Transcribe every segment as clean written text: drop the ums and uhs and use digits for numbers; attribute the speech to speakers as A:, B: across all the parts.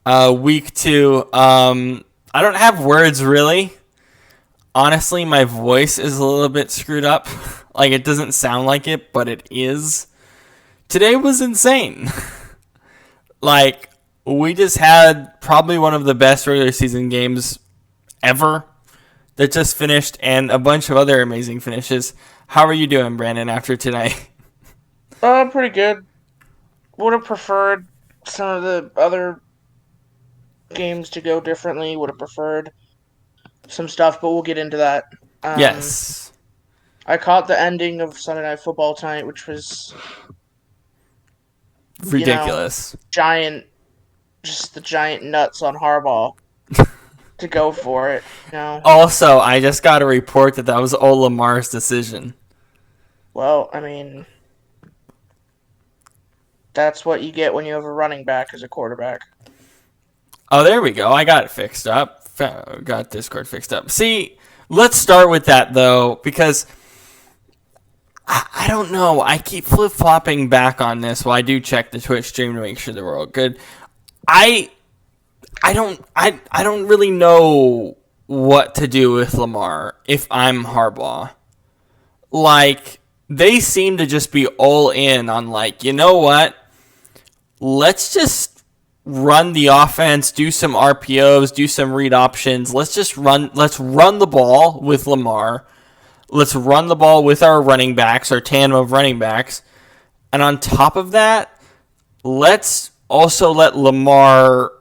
A: Week 2. I don't have words really. Honestly, my voice is a little bit screwed up. Like, it doesn't sound like it, but it is. Today was insane. Like, we just had probably one of the best regular season games ever that just finished, and a bunch of other amazing finishes. How are you doing, Brandon, after today?
B: Pretty good. Would have preferred some of the other games to go differently. Would have preferred some stuff, but we'll get into that. Um,
A: Yes.
B: I caught the ending of Sunday Night Football tonight, which was, you know,
A: Ridiculous.
B: giant, just the giant nuts on Harbaugh to go for it.
A: Also, I just got a report that was all Lamar's decision.
B: Well, I mean, that's what you get when you have a running back as a quarterback.
A: Oh, there we go. I got it fixed up. Got Discord fixed up. See, let's start with that, though, because I don't know. I keep flip-flopping back on this while I do check the Twitch stream to make sure that we're all good. I don't really know what to do with Lamar if I'm Harbaugh. Like, they seem to just be all in on, like, you know what? Let's just run the offense, do some RPOs, do some read options. Let's run the ball with Lamar. Let's run the ball with our running backs, our tandem of running backs. And on top of that, let's also let Lamar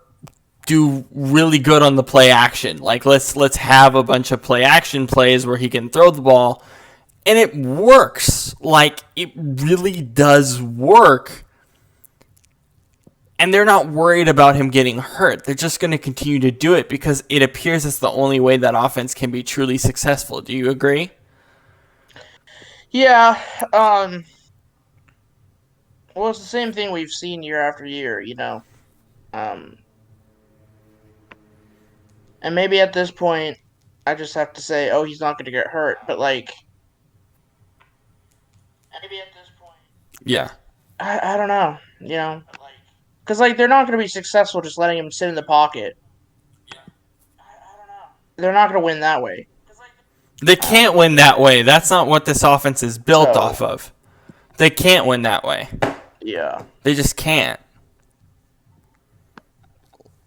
A: do really good on the play action. Like, let's have a bunch of play action plays where he can throw the ball. And it works. Like, it really does work. And they're not worried about him getting hurt. They're just going to continue to do it because it appears it's the only way that offense can be truly successful. Do you agree?
B: Yeah. Well, it's the same thing we've seen year after year. Um, and maybe at this point, I just have to say, oh, he's not going to get hurt. But like, maybe at this point,
A: Yeah.
B: I don't know. Because like they're not going to be successful just letting him sit in the pocket. They're not going to win that way.
A: They can't win that way. That's not what this offense is built
B: So
A: off of. They can't win that way.
B: yeah,
A: They just can't.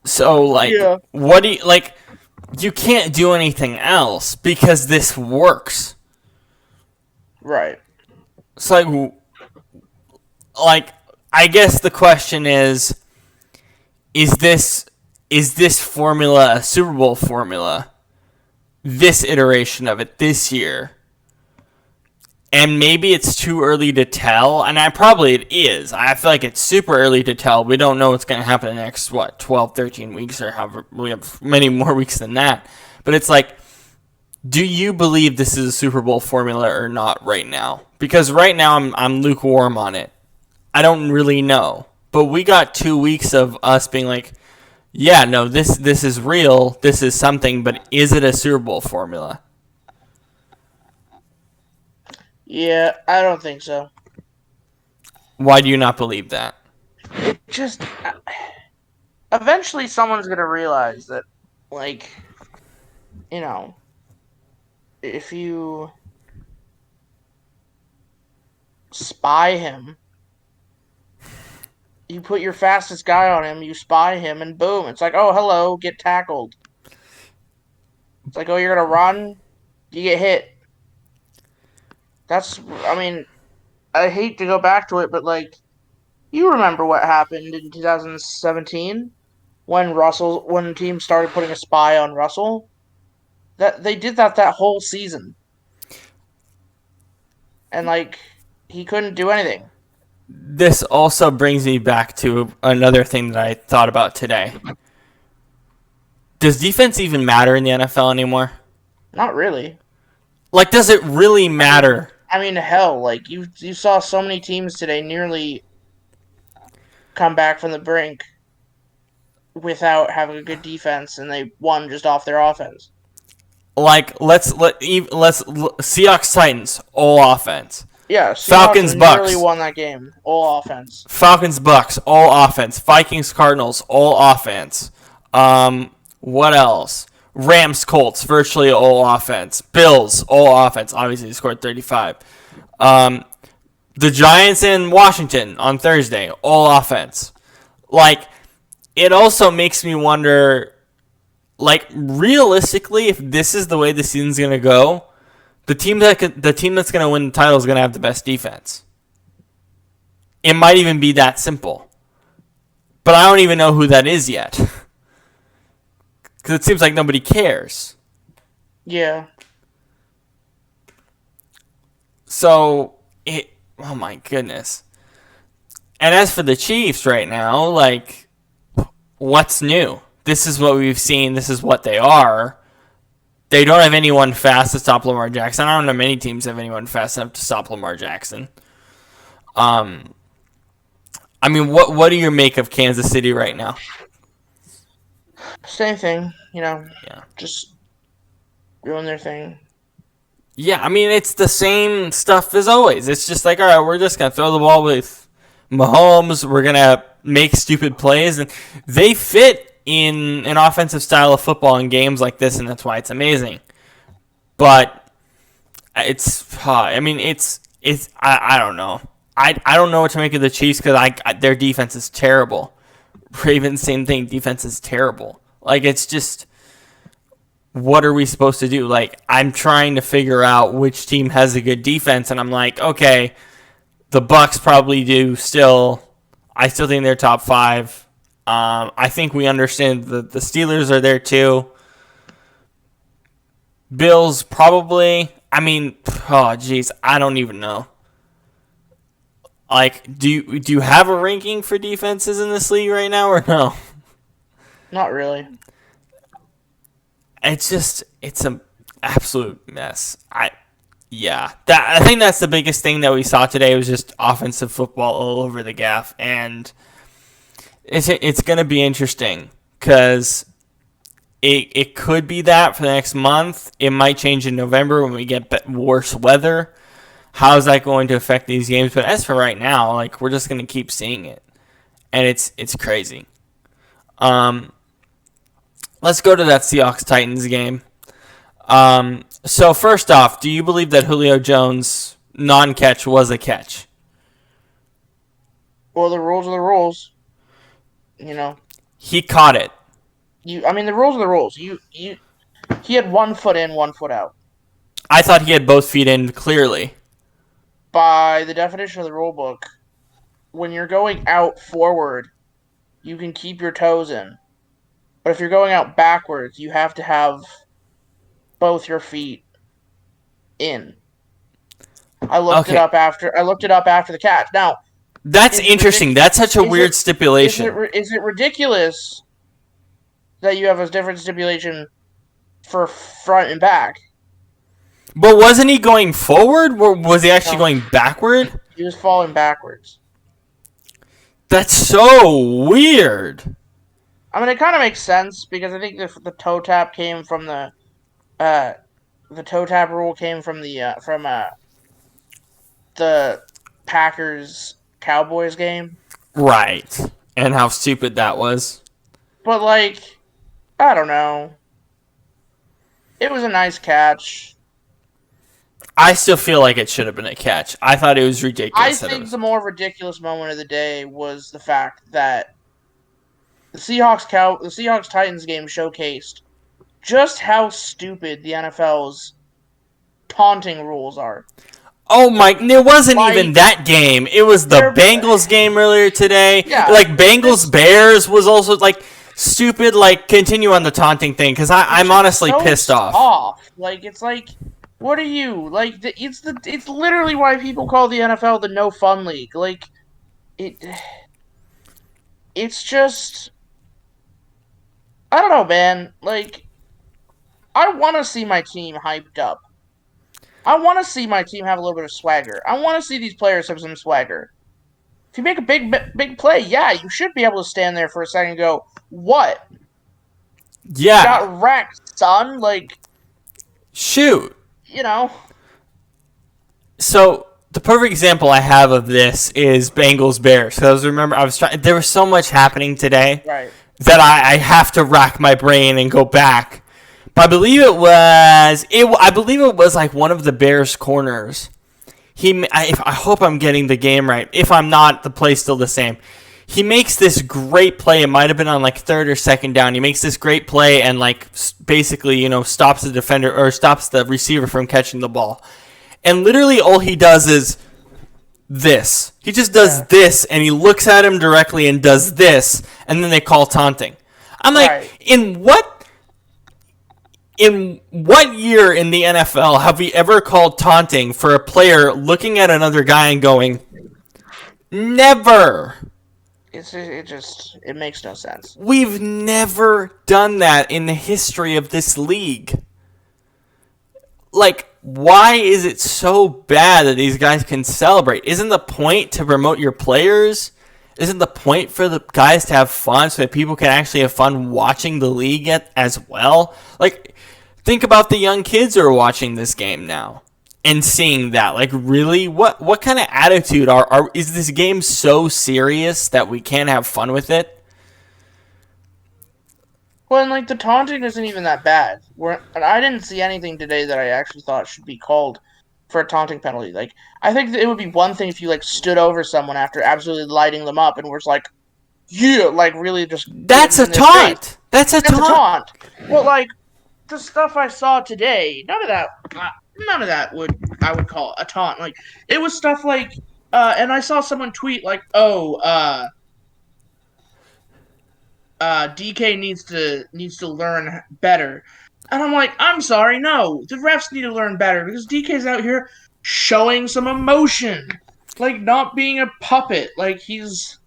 A: So, like,
B: yeah,
A: what do you, like, you can't do anything else because this works.
B: right.
A: It's like, I guess the question is this formula a Super Bowl formula? This iteration of it this year? And maybe it's too early to tell, and probably it is. I feel like it's super early to tell. We don't know what's going to happen in the next, 12, 13 weeks, or however, we have many more weeks than that. But it's like, do you believe this is a Super Bowl formula or not right now? Because right now I'm lukewarm on it. I don't really know. But we got 2 weeks of us being like, yeah, no, this is real, this is something, but is it a Super Bowl formula?
B: Yeah, I don't think so.
A: Why do you not believe that?
B: Just eventually, someone's going to realize that, like, you know, if you spy him, you put your fastest guy on him, you spy him, and boom, it's like, oh, hello, get tackled. It's like, oh, you're gonna run, you get hit. I mean, I hate to go back to it, but like, you remember what happened in 2017 when teams started putting a spy on Russell. That they did that whole season, and like, he couldn't do anything.
A: This also brings me back to another thing that I thought about today. Does defense even matter in the NFL anymore?
B: Not really.
A: Like, does it really matter?
B: I mean, hell, like you saw so many teams today nearly come back from the brink without having a good defense, and they won just off their offense.
A: Like, let's Seahawks Titans all offense.
B: Yeah, Seahawks
A: Falcons,
B: nearly
A: Bucks.
B: won that game. All offense.
A: Falcons, Bucks, all offense. Vikings, Cardinals, all offense. What else? Rams, Colts, virtually all offense. Bills, all offense. Obviously, they scored 35. The Giants in Washington on Thursday, all offense. Like, it also makes me wonder, like, realistically, if this is the way the season's going to go, the team that's going to win the title is going to have the best defense. It might even be that simple. But I don't even know who that is yet. Because it seems like nobody cares.
B: Yeah.
A: So, oh my goodness. And as for the Chiefs right now, like, what's new? This is what we've seen. This is what they are. They don't have anyone fast to stop Lamar Jackson. I don't know many teams have anyone fast enough to stop Lamar Jackson. I mean, what do you make of Kansas City right now?
B: Same thing,
A: Yeah.
B: just doing their thing.
A: Yeah, I mean, it's the same stuff as always. It's just like, all right, we're just going to throw the ball with Mahomes. We're going to make stupid plays. And they fit in an offensive style of football in games like this, and that's why it's amazing. But I don't know. I don't know what to make of the Chiefs because their defense is terrible. Ravens, same thing. Defense is terrible. Like, it's just, what are we supposed to do? Like, I'm trying to figure out which team has a good defense, and I'm like, okay, the Bucks probably do still. I still think they're top 5. I think we understand that the Steelers are there too. Bills probably. I mean, oh jeez, I don't even know. Like, do you have a ranking for defenses in this league right now or no?
B: Not really.
A: It's an absolute mess. I think that's the biggest thing that we saw today was just offensive football all over the gaff, and it's going to be interesting because it could be that for the next month. It might change in November when we get worse weather. How is that going to affect these games? But as for right now, like, we're just going to keep seeing it, and it's crazy. Let's go to that Seahawks-Titans game. So first off, do you believe that Julio Jones' non-catch was a catch?
B: Well, the rules are the rules.
A: He caught it.
B: The rules are the rules. He had 1 foot in, 1 foot out.
A: I thought he had both feet in clearly.
B: By the definition of the rule book, when you're going out forward, you can keep your toes in. But if you're going out backwards, you have to have both your feet in. I looked it up after the catch. Now,
A: that's interesting. That's such a weird stipulation.
B: Is it ridiculous that you have a different stipulation for front and back?
A: But wasn't he going forward, or was he actually going backward?
B: He was falling backwards.
A: That's so weird.
B: I mean, it kind of makes sense because I think the toe tap came from the toe tap rule came from the Packers Cowboys game.
A: Right. And how stupid that was.
B: But like, I don't know. It was a nice catch.
A: I still feel like it should have been a catch. I thought it was ridiculous.
B: I think the more ridiculous moment of the day was the fact that the Seahawks Titans game showcased just how stupid the NFL's taunting rules are.
A: Oh my! It wasn't even that game. It was the Bengals game earlier today.
B: Yeah,
A: like Bengals Bears was also like stupid. Like, continue on the taunting thing because I'm honestly
B: so
A: pissed off.
B: Like, it's like, what are you like? It's literally why people call the NFL the no fun league. Like, it's just, I don't know, man. Like, I want to see my team hyped up. I want to see my team have a little bit of swagger. I want to see these players have some swagger. If you make a big play, yeah, you should be able to stand there for a second and go, what?
A: Yeah.
B: You got wrecked, son. Like,
A: shoot.
B: You know.
A: So, the perfect example I have of this is Bengals Bears. Because there was so much happening today
B: Right.
A: that I have to rack my brain and go back. But I believe it was like one of the Bears corners. I hope I'm getting the game right. If I'm not, the play's still the same. He makes this great play. It might have been on like third or second down. He makes this great play and like basically, stops the defender or stops the receiver from catching the ball. And literally all he does is this. He just does this, and he looks at him directly and does this, and then they call taunting. I'm like,
B: Right.
A: in what year in the NFL have we ever called taunting for a player looking at another guy and going, never?
B: It makes no sense.
A: We've never done that in the history of this league. Like, why is it so bad that these guys can celebrate? Isn't the point to promote your players? Isn't the point for the guys to have fun so that people can actually have fun watching the league as well? Like, think about the young kids who are watching this game now and seeing that. Like, really? What kind of attitude is this game so serious that we can't have fun with it?
B: Well, and like the taunting isn't even that bad. And I didn't see anything today that I actually thought should be called for a taunting penalty. Like, I think that it would be one thing if you like stood over someone after absolutely lighting them up and was like, "Yeah," like really just.
A: That's a taunt. That's a taunt.
B: Well, like the stuff I saw today, none of that I would call a taunt. Like it was stuff like, and I saw someone tweet like, "Oh, DK needs to learn better," and I'm like, I'm sorry, no, the refs need to learn better because DK's out here showing some emotion, like not being a puppet, like he's,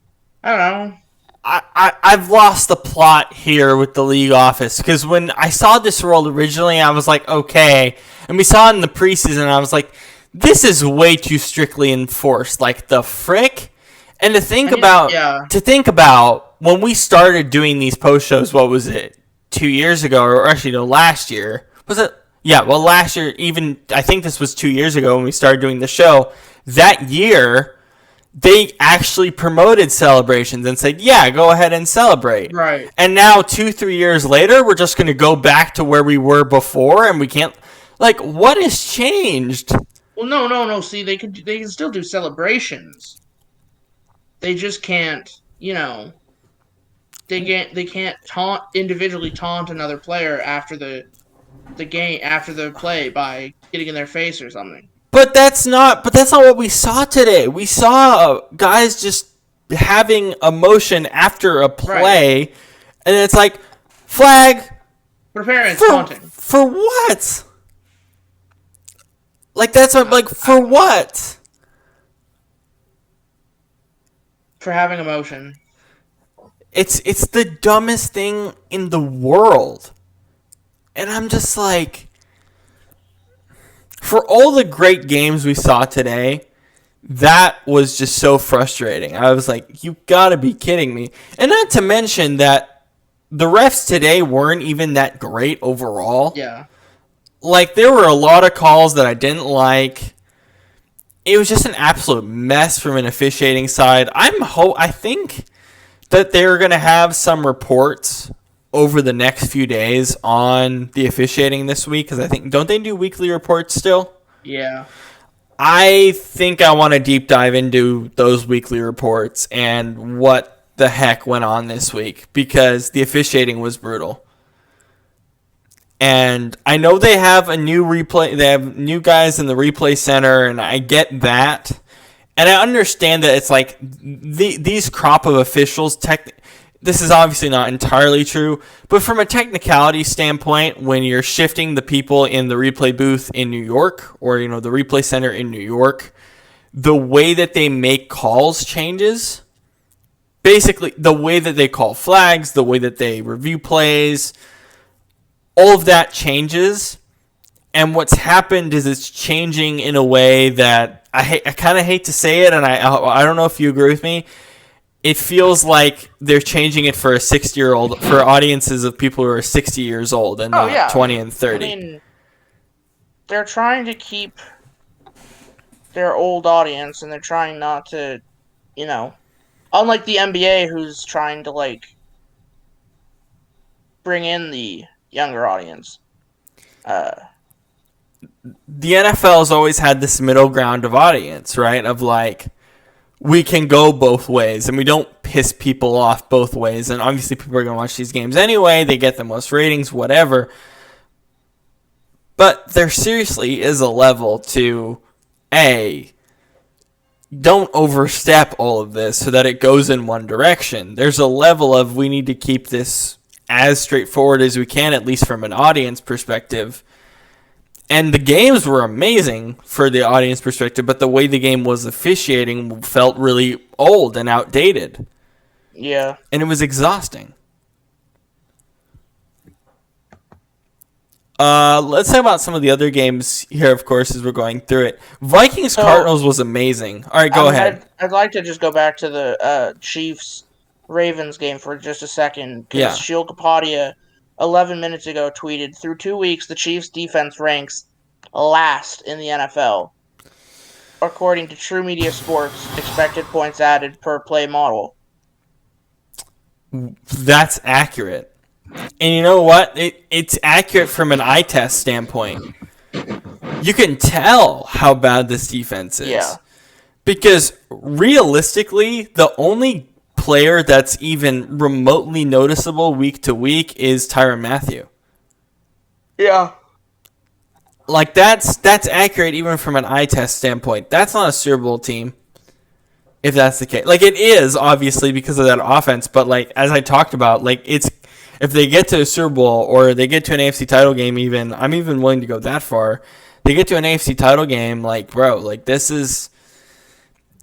B: I don't know.
A: I've lost the plot here with the league office because when I saw this rule originally, I was like, okay, and we saw it in the preseason, I was like, this is way too strictly enforced, like the frick. And to think about when we started doing these post shows, what was it, 2 years ago, or actually no, last year? Was it? Yeah, well, last year, even, I think this was 2 years ago when we started doing the show. That year, they actually promoted celebrations and said, yeah, go ahead and celebrate.
B: Right.
A: And now, 2-3 years later, we're just going to go back to where we were before, and we can't, like, what has changed?
B: Well, no. See, they can still do celebrations. They just can't, they can't individually taunt another player after the play by getting in their face or something.
A: But that's not what we saw today. We saw guys just having emotion after a play, right. And it's like, flag.
B: Preparing taunting.
A: For what? Like that's for what?
B: For having emotion.
A: It's the dumbest thing in the world. And I'm just like, for all the great games we saw today, that was just so frustrating. I was like, you gotta be kidding me. And not to mention that the refs today weren't even that great overall.
B: Yeah.
A: Like, there were a lot of calls that I didn't like. It was just an absolute mess from an officiating side. I think that they're going to have some reports over the next few days on the officiating this week, because I think, don't they do weekly reports still?
B: Yeah.
A: I think I want to deep dive into those weekly reports and what the heck went on this week, because the officiating was brutal. And I know they have a new replay. They have new guys in the replay center, and I get that. And I understand that it's like these crop of officials. This is obviously not entirely true, but from a technicality standpoint, when you're shifting the people in the replay booth in New York, or the replay center in New York, the way that they make calls changes. Basically, the way that they call flags, the way that they review plays. All of that changes, and what's happened is it's changing in a way that I kind of hate to say it, and I don't know if you agree with me. It feels like they're changing it for a 60-year-old, for audiences of people who are 60 years old and not 20 and 30.
B: I mean, they're trying to keep their old audience, and they're trying not to, you know, unlike the NBA, who's trying to like bring in the younger audience. Uh,
A: The NFL has always had this middle ground of audience, right? Of like, we can go both ways and we don't piss people off both ways. And obviously, people are going to watch these games anyway. They get the most ratings, whatever. But there seriously is a level to A, don't overstep all of this so that it goes in one direction. There's a level of we need to keep this as straightforward as we can, at least from an audience perspective. And the games were amazing for the audience perspective, but the way the game was officiating felt really old and outdated.
B: yeah.
A: And it was exhausting. Let's talk about some of the other games here, of course, as we're going through it. Vikings Cardinals was amazing. All right, go ahead.
B: I'd like to just go back to the Chiefs Ravens game for just a second, because
A: Yeah.
B: Shield Kapadia 11 minutes ago tweeted, through 2 weeks, the Chiefs defense ranks last in the NFL, according to True Media Sports expected points added per play model.
A: That's accurate. And you know what? It's accurate from an eye test standpoint. You can tell how bad this defense is.
B: Yeah.
A: Because realistically, the only player that's even remotely noticeable week to week is Tyrann Mathieu.
B: Yeah.
A: Like, that's accurate even from an eye test standpoint. That's not a Super Bowl team, if that's the case. Like, it is, obviously, because of that offense. But, like, as I talked about, like, it's if they get to a Super Bowl or they get to an AFC title game even, I'm even willing to go that far. They get to an AFC title game, like, bro, like, this is...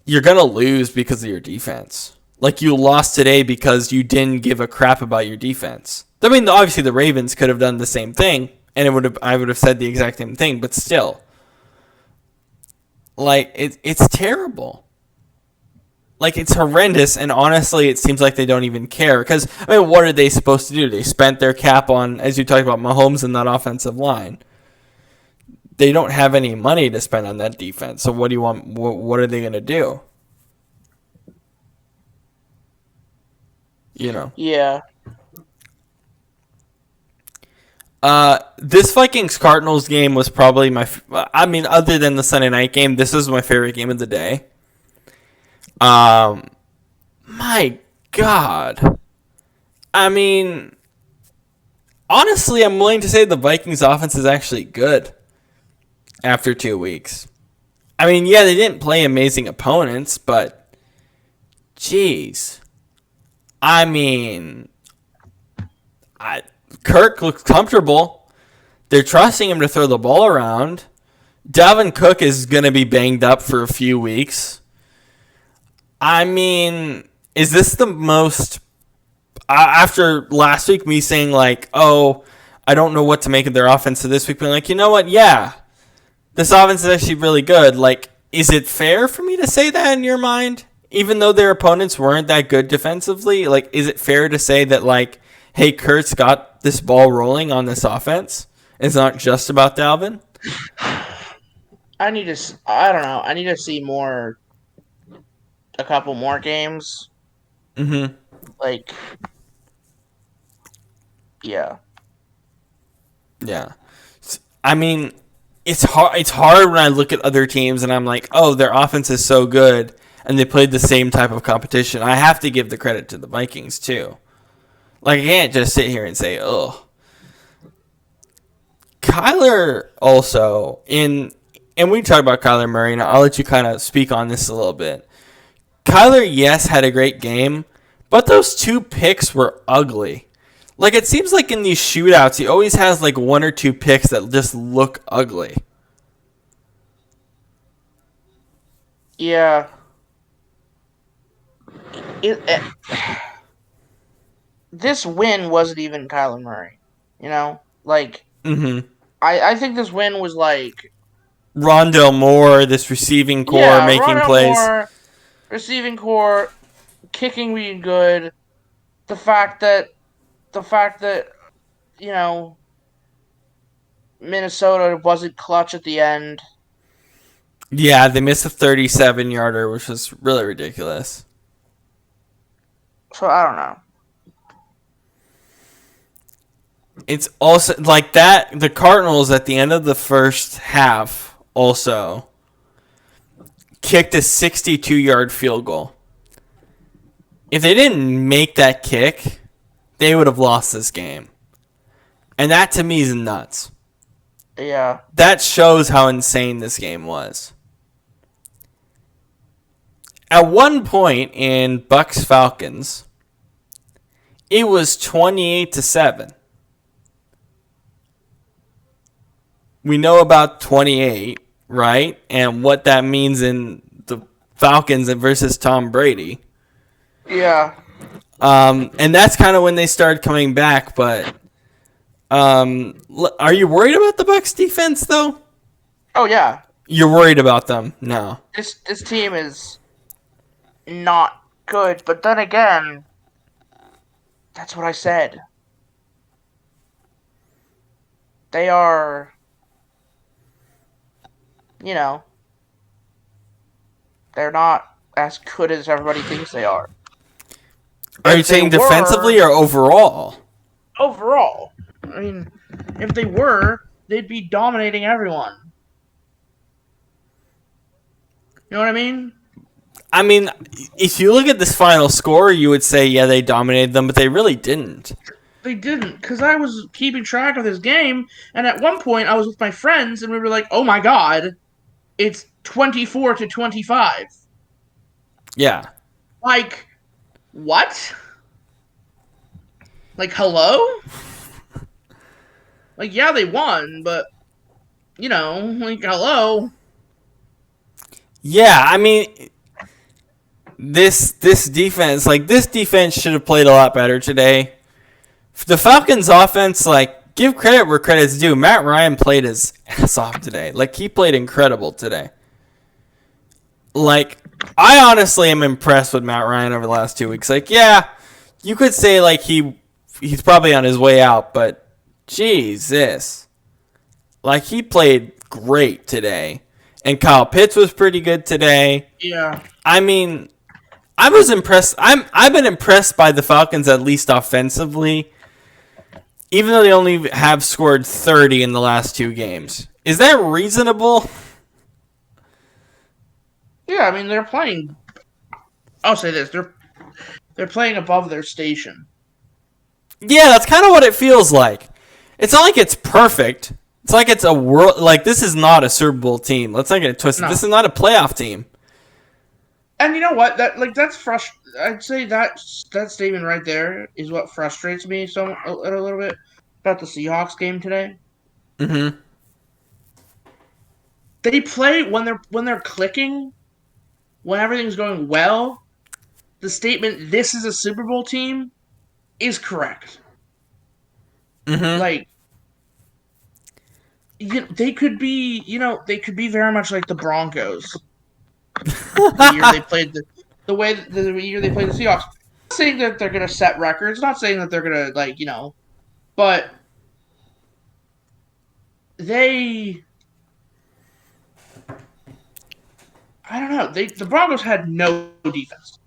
A: You're going to lose because of your defense. Like, you lost today because you didn't give a crap about your defense. I mean, obviously the Ravens could have done the same thing, and I would have said the exact same thing, but still. Like, it's terrible. Like, it's horrendous, and honestly, it seems like they don't even care. Because, I mean, what are they supposed to do? They spent their cap on, as you talked about, Mahomes and that offensive line. They don't have any money to spend on that defense. So what do you want? What are they going to do? You know.
B: Yeah.
A: This Vikings Cardinals game was probably other than the Sunday night game, this was my favorite game of the day. My God. I mean, honestly, I'm willing to say the Vikings offense is actually good after 2 weeks. I mean, yeah, they didn't play amazing opponents, but jeez. I mean, Kirk looks comfortable. They're trusting him to throw the ball around. Dalvin Cook is going to be banged up for a few weeks. I mean, is this the most... After last week, me saying, like, oh, I don't know what to make of their offense, so this week being like, you know what, yeah, this offense is actually really good. Like, is it fair for me to say that in your mind? Even though their opponents weren't that good defensively, like, is it fair to say that, like, hey, Kurt's got this ball rolling on this offense? It's not just about Dalvin?
B: I don't know. I need to see a couple more games.
A: Mm-hmm.
B: Like, yeah.
A: Yeah. I mean, it's hard when I look at other teams and I'm like, oh, their offense is so good and they played the same type of competition. I have to give the credit to the Vikings too. Like, I can't just sit here and say, oh. Kyler also, and we talked about Kyler Murray, and I'll let you kind of speak on this a little bit. Kyler, yes, had a great game, but those 2 picks were ugly. Like, it seems like in these shootouts, he always has like 1 or 2 picks that just look ugly.
B: Yeah. This win wasn't even Kyler Murray. You know? Like,
A: Mm-hmm.
B: I think this win was like...
A: Rondale Moore, this receiving core making
B: Rondale
A: plays.
B: Moore, receiving core, kicking being good. The fact that, you know, Minnesota wasn't clutch at the end.
A: Yeah, they missed a 37-yarder, which was really ridiculous.
B: So I don't know.
A: It's also like that. The Cardinals at the end of the first half also kicked a 62-yard field goal. If they didn't make that kick, they would have lost this game. And that to me is nuts.
B: Yeah.
A: That shows how insane this game was. At one point in Bucks Falcons, it was 28-7. We know about 28, right? And what that means in the Falcons versus Tom Brady.
B: Yeah.
A: And that's kind of when they started coming back. But are you worried about the Bucks defense though?
B: Oh yeah.
A: You're worried about them? No.
B: This team is not good, but then again, that's what I said. They are, you know, they're not as good as everybody thinks they are.
A: Are you saying defensively or overall?
B: Overall. I mean, if they were, they'd be dominating everyone. You know what I mean?
A: I mean, if you look at this final score, you would say, yeah, they dominated them, but they really didn't.
B: They didn't, because I was keeping track of this game, and at one point I was with my friends, and we were like, oh my god, it's 24-25.
A: Yeah.
B: Like, what? Like, hello? Like, yeah, they won, but, you know, like, hello?
A: Yeah, I mean, this defense, this defense should have played a lot better today. The Falcons offense, give credit where credit's due. Matt Ryan played his ass off today. He played incredible today. I honestly am impressed with Matt Ryan over the last 2 weeks. Yeah, you could say, he's probably on his way out, but Jesus. He played great today. And Kyle Pitts was pretty good today.
B: Yeah.
A: I mean, I was impressed. I've been impressed by the Falcons, at least offensively, even though they only have scored 30 in the last 2 games. Is that reasonable?
B: Yeah, I mean, they're playing... I'll say this. They're playing above their station.
A: Yeah, that's kind of what it feels like. It's not like it's perfect. It's like it's a world... this is not a Super Bowl team. Let's not get it twisted. No. This is not a playoff team.
B: And you know what? That's frustrating. I'd say that statement right there is what frustrates me a little bit about the Seahawks game today.
A: Mm-hmm.
B: They play when they're clicking, when everything's going well. The statement "this is a Super Bowl team" is correct.
A: Mm-hmm.
B: They could be, they could be very much like the Broncos. The year they played the year they played the Seahawks. Not saying that they're gonna set records. Not saying that they're gonna but they. I don't know. The Broncos had no defense.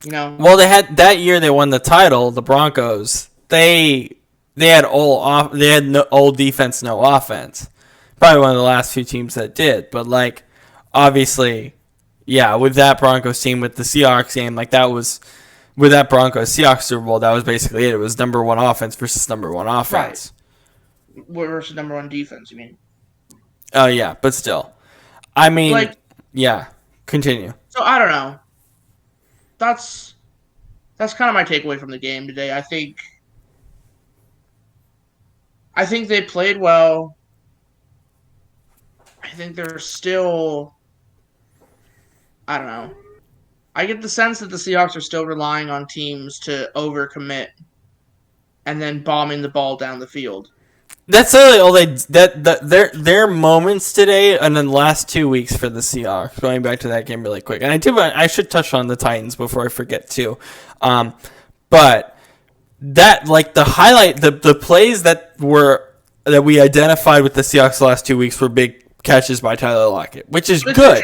A: Well, they had that year. They won the title. The Broncos. They had all defense, no offense. Probably one of the last few teams that did. But obviously, yeah, with that Broncos team, with the Seahawks game, that was with that Broncos Seahawks Super Bowl. That was basically it. It was number 1 offense versus number 1 offense.
B: Right. Versus number 1 defense. You mean?
A: Oh yeah, but still, I mean, yeah. Continue.
B: So I don't know. That's kind of my takeaway from the game today. I think they played well. I think they're still... I don't know. I get the sense that the Seahawks are still relying on teams to overcommit and then bombing the ball down the field.
A: That's really all their moments today and then the last 2 weeks for the Seahawks. Going back to that game really quick, and I should touch on the Titans before I forget too. But that the highlight, the plays that we identified with the Seahawks the last 2 weeks were big catches by Tyler Lockett, which is
B: But
A: good.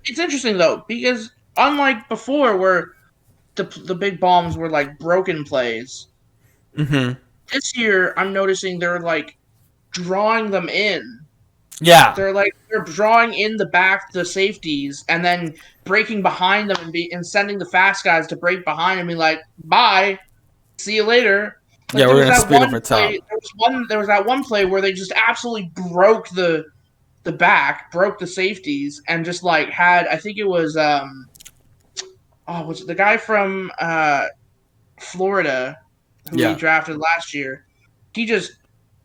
B: it's interesting though, because unlike before where the big bombs were like broken plays, this year I'm noticing they're like drawing them in.
A: Yeah.
B: They're drawing in the safeties and then breaking behind them and sending the fast guys to break behind and be like, bye, see you later.
A: Yeah,
B: Like there
A: we're
B: was
A: going to
B: that
A: speed
B: one
A: over top.
B: play. There was that one play where they just absolutely broke the broke the safeties, and just like had, I think it was was it the guy from Florida who he
A: Yeah.
B: drafted last year? He just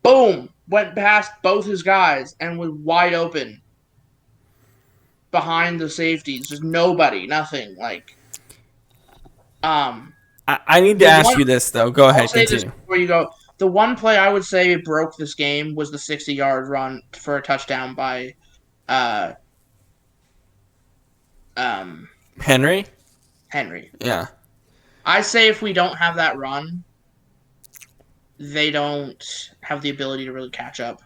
B: boom went past both his guys and was wide open behind the safeties. Just nobody, nothing. Like
A: I need to
B: the
A: ask
B: one
A: you this, though. Go
B: I'll
A: ahead,
B: say this
A: continue.
B: before you go. The one play I would say broke this game was the 60-yard run for a touchdown by uh um
A: Henry?
B: Henry.
A: Yeah.
B: I say if we don't have that run, they don't have the ability to really catch up.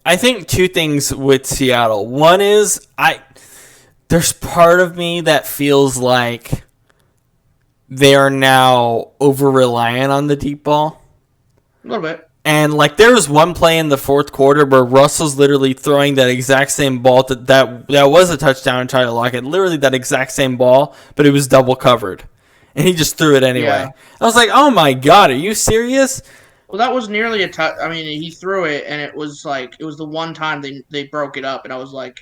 A: I think two things with Seattle. One is there's part of me that feels like they are now over reliant on the deep ball.
B: A little bit.
A: And like there was one play in the fourth quarter where Russell's literally throwing that exact same ball that was a touchdown to Tyler Lockett. Literally that exact same ball, but it was double covered. And he just threw it anyway.
B: Yeah.
A: I was like, oh my God, are you serious?
B: Well, that was nearly a touch. I mean, he threw it, and it was the one time they broke it up, and I was like,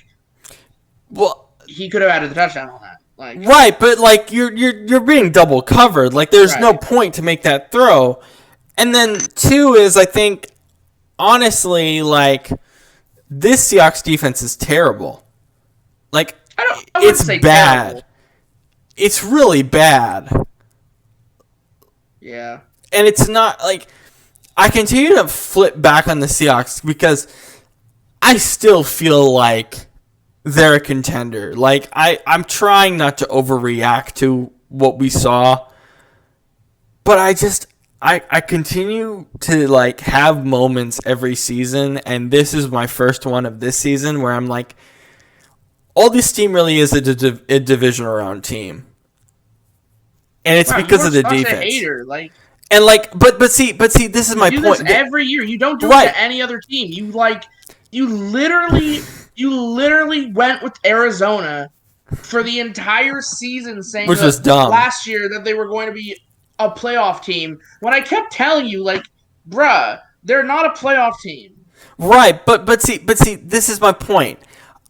A: well,
B: he could have added the touchdown on that. Like,
A: right, but like you're being double covered. Like there's no point to make that throw. And then two is I think honestly like this Seahawks defense is terrible. Like
B: I wouldn't
A: it's
B: say
A: bad.
B: terrible.
A: It's really bad.
B: Yeah.
A: And it's not like I continue to flip back on the Seahawks because I still feel like they're a contender. Like I'm trying not to overreact to what we saw, but I continue to like have moments every season, and this is my first one of this season where I'm like, all this team really is a divisional round team, and it's because of the defense.
B: A hater, like.
A: And like, but see, this is my point.
B: This every year. You don't do it to any other team. You literally went with Arizona for the entire season, saying
A: which was dumb
B: last year that they were going to be a playoff team. When I kept telling you, like, bruh, they're not a playoff team.
A: Right, but see, this is my point.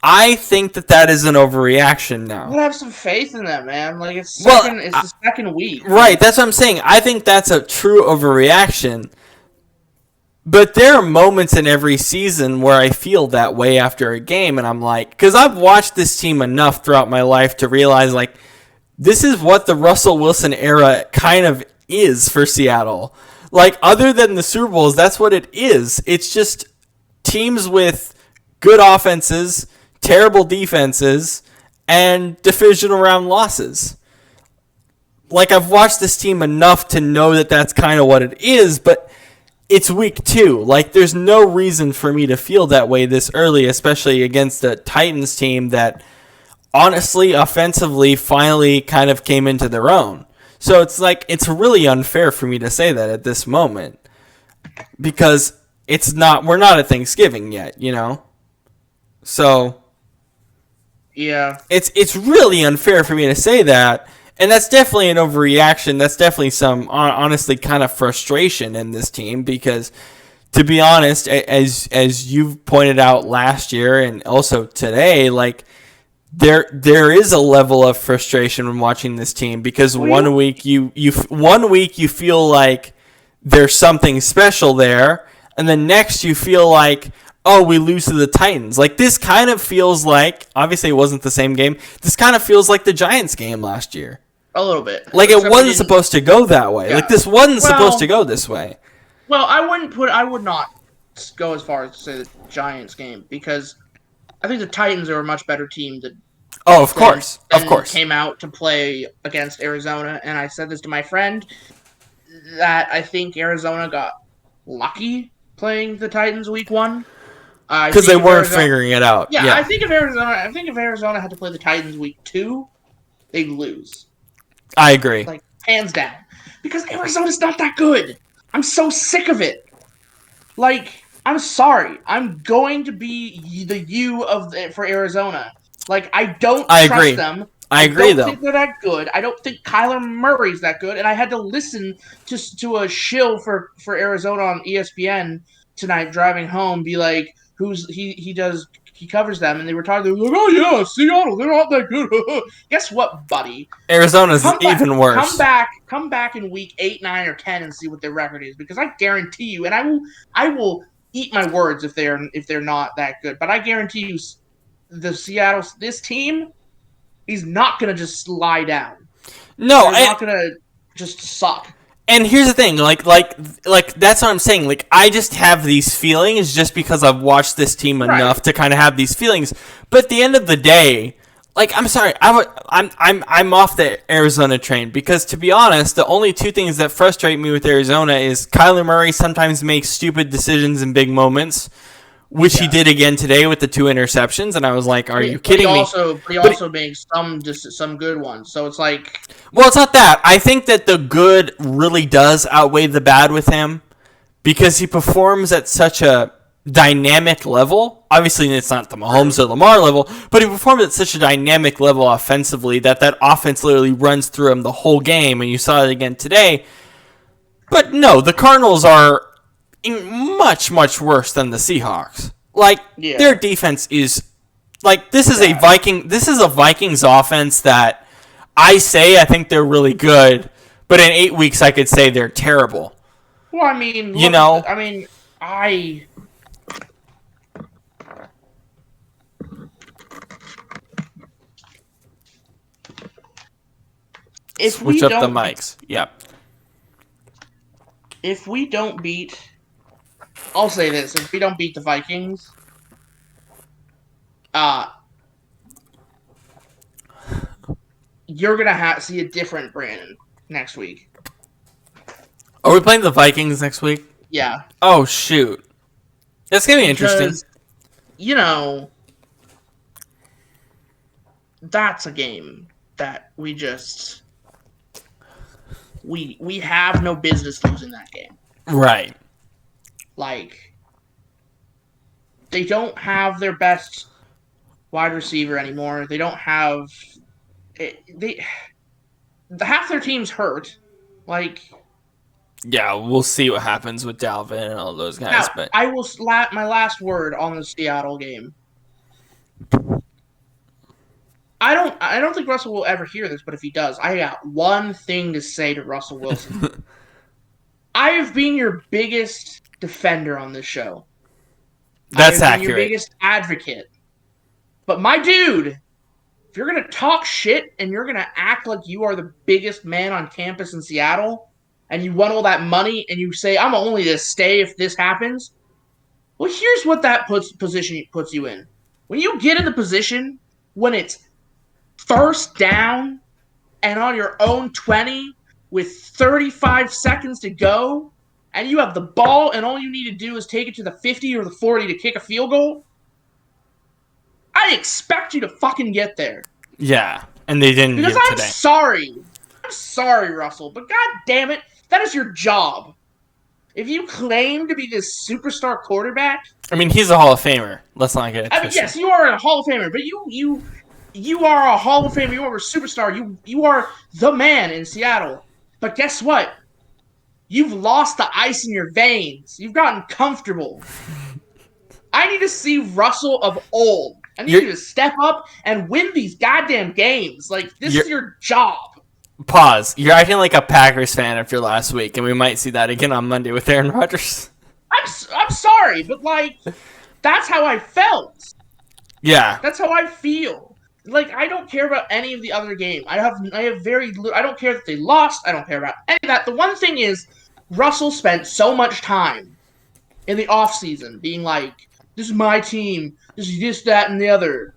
A: I think that is an overreaction now.
B: You have some faith in them, man. Like it's the second week.
A: Right, that's what I'm saying. I think that's a true overreaction. But there are moments in every season where I feel that way after a game, and I'm like, because I've watched this team enough throughout my life to realize, like, this is what the Russell Wilson era kind of is for Seattle. Like, other than the Super Bowls, that's what it is. It's just teams with good offenses, terrible defenses, and divisional round losses. Like, I've watched this team enough to know that that's kind of what it is, but it's week 2. Like, there's no reason for me to feel that way this early, especially against a Titans team that, honestly, offensively, finally kind of came into their own. So it's like, it's really unfair for me to say that at this moment. Because we're not at Thanksgiving yet, you know? So,
B: yeah.
A: It's really unfair for me to say that. And that's definitely an overreaction. That's definitely some, honestly, kind of frustration in this team because, to be honest, as you've pointed out last year and also today, like there is a level of frustration when watching this team because one week you feel like there's something special there, and the next you feel like, oh, we lose to the Titans. Like, this kind of feels like, obviously it wasn't the same game, this kind of feels like the Giants game last year.
B: A little bit.
A: Like, it wasn't supposed to go that way. Yeah. Like, this wasn't supposed to go this way.
B: Well, I would not go as far as to say the Giants game, because I think the Titans are a much better team than came out to play against Arizona, and I said this to my friend, that I think Arizona got lucky playing the Titans week 1.
A: Because they weren't figuring it out.
B: Yeah, I think if Arizona had to play the Titans week 2, they'd lose.
A: I agree.
B: Like, hands down. Because Arizona's not that good. I'm so sick of it. Like, I'm sorry. I'm going to be the U for Arizona. Like, I don't trust them.
A: I agree, though.
B: I don't think they're that good. I don't think Kyler Murray's that good. And I had to listen to a shill for Arizona on ESPN tonight driving home be like, he covers them, and they were talking, like, oh yeah, Seattle, they're not that good. Guess what, buddy?
A: Arizona's even worse.
B: Come back in week 8, 9, or 10 and see what their record is, because I guarantee you, and I will eat my words if they're not that good, but I guarantee you, this team is not gonna just lie down.
A: No,
B: they're not gonna just suck.
A: And here's the thing, like that's what I'm saying. Like, I just have these feelings just because I've watched this team enough to kind of have these feelings. But at the end of the day, like, I'm sorry, I'm off the Arizona train, because, to be honest, the only two things that frustrate me with Arizona is Kyler Murray sometimes makes stupid decisions in big moments, which he did again today with the 2 interceptions, and I was like, "Are you kidding me?"
B: He also makes some good ones, so it's like.
A: Well, it's not that. I think that the good really does outweigh the bad with him, because he performs at such a dynamic level. Obviously, it's not the Mahomes or Lamar level, but he performs at such a dynamic level offensively that offense literally runs through him the whole game, and you saw it again today. But no, the Cardinals are much, much worse than the Seahawks. Like, their defense is like, this is a Vikings offense that I think they're really good, but in 8 weeks I could say they're terrible.
B: Well, I mean,
A: switch up the mics. Yep.
B: If we don't beat, I'll say this: if we don't beat the Vikings, you're gonna see a different Brandon next week.
A: Are we playing the Vikings next week?
B: Yeah.
A: Oh, shoot. That's gonna be interesting.
B: You know, that's a game that we just we have no business losing that game.
A: Right.
B: Like, they don't have their best wide receiver anymore. They don't have half their team's hurt. Like,
A: yeah, we'll see what happens with Dalvin and all those guys.
B: Now,
A: but
B: I will my last word on the Seattle game. I don't think Russell will ever hear this, but if he does, I got one thing to say to Russell Wilson. I have been your biggest defender on this show.
A: That's accurate.
B: Your biggest advocate. But my dude, if you're going to talk shit and you're going to act like you are the biggest man on campus in Seattle and you want all that money and you say, I'm only to stay if this happens, well, here's what that position puts you in. When you get in the position when it's first down and on your own 20 with 35 seconds to go, and you have the ball and all you need to do is take it to the 50 or the 40 to kick a field goal, I expect you to fucking get there.
A: Yeah, and they didn't
B: because
A: get
B: I'm
A: today.
B: I'm sorry, Russell, but god damn it, that is your job. If you claim to be this superstar quarterback,
A: I mean, he's a Hall of Famer. Let's not get it twisted.
B: Yes, you are a Hall of Famer, but you are a Hall of Famer. You are a superstar. You are the man in Seattle. But guess what? You've lost the ice in your veins. You've gotten comfortable. I need to see Russell of old. I need you to step up and win these goddamn games. Like, this is your job.
A: Pause. You're acting like a Packers fan after last week, and we might see that again on Monday with Aaron Rodgers.
B: I'm sorry, but, like, that's how I felt.
A: Yeah.
B: That's how I feel. Like, I don't care about any of the other game. I have very little. I don't care that they lost. I don't care about any of that. The one thing is, Russell spent so much time in the offseason being like, this is my team. This is this, that, and the other.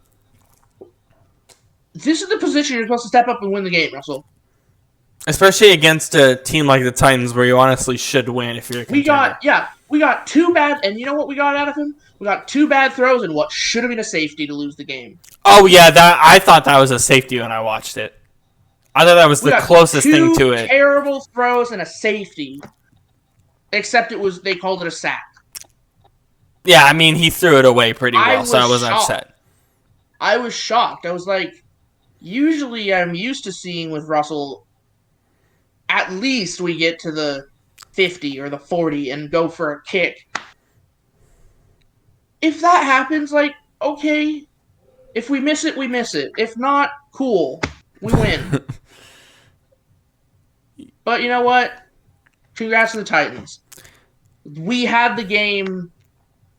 B: This is the position you're supposed to step up and win the game, Russell.
A: Especially against a team like the Titans, where you honestly should win if you're a contender.
B: We got two bad, and you know what we got out of him? We got two bad throws and what should have been a safety to lose the game.
A: Oh yeah, that I thought that was a safety when I watched it. I thought that was
B: We
A: the
B: got
A: closest thing to it.
B: Terrible throws and a safety, except they called it a sack.
A: Yeah, I mean he threw it away pretty well, so I wasn't upset.
B: I was shocked. I was like, usually I'm used to seeing with Russell, at least we get to the 50 or the 40 and go for a kick. If that happens, like, okay. If we miss it, we miss it. If not, cool. We win. But you know what? Congrats to the Titans. We had the game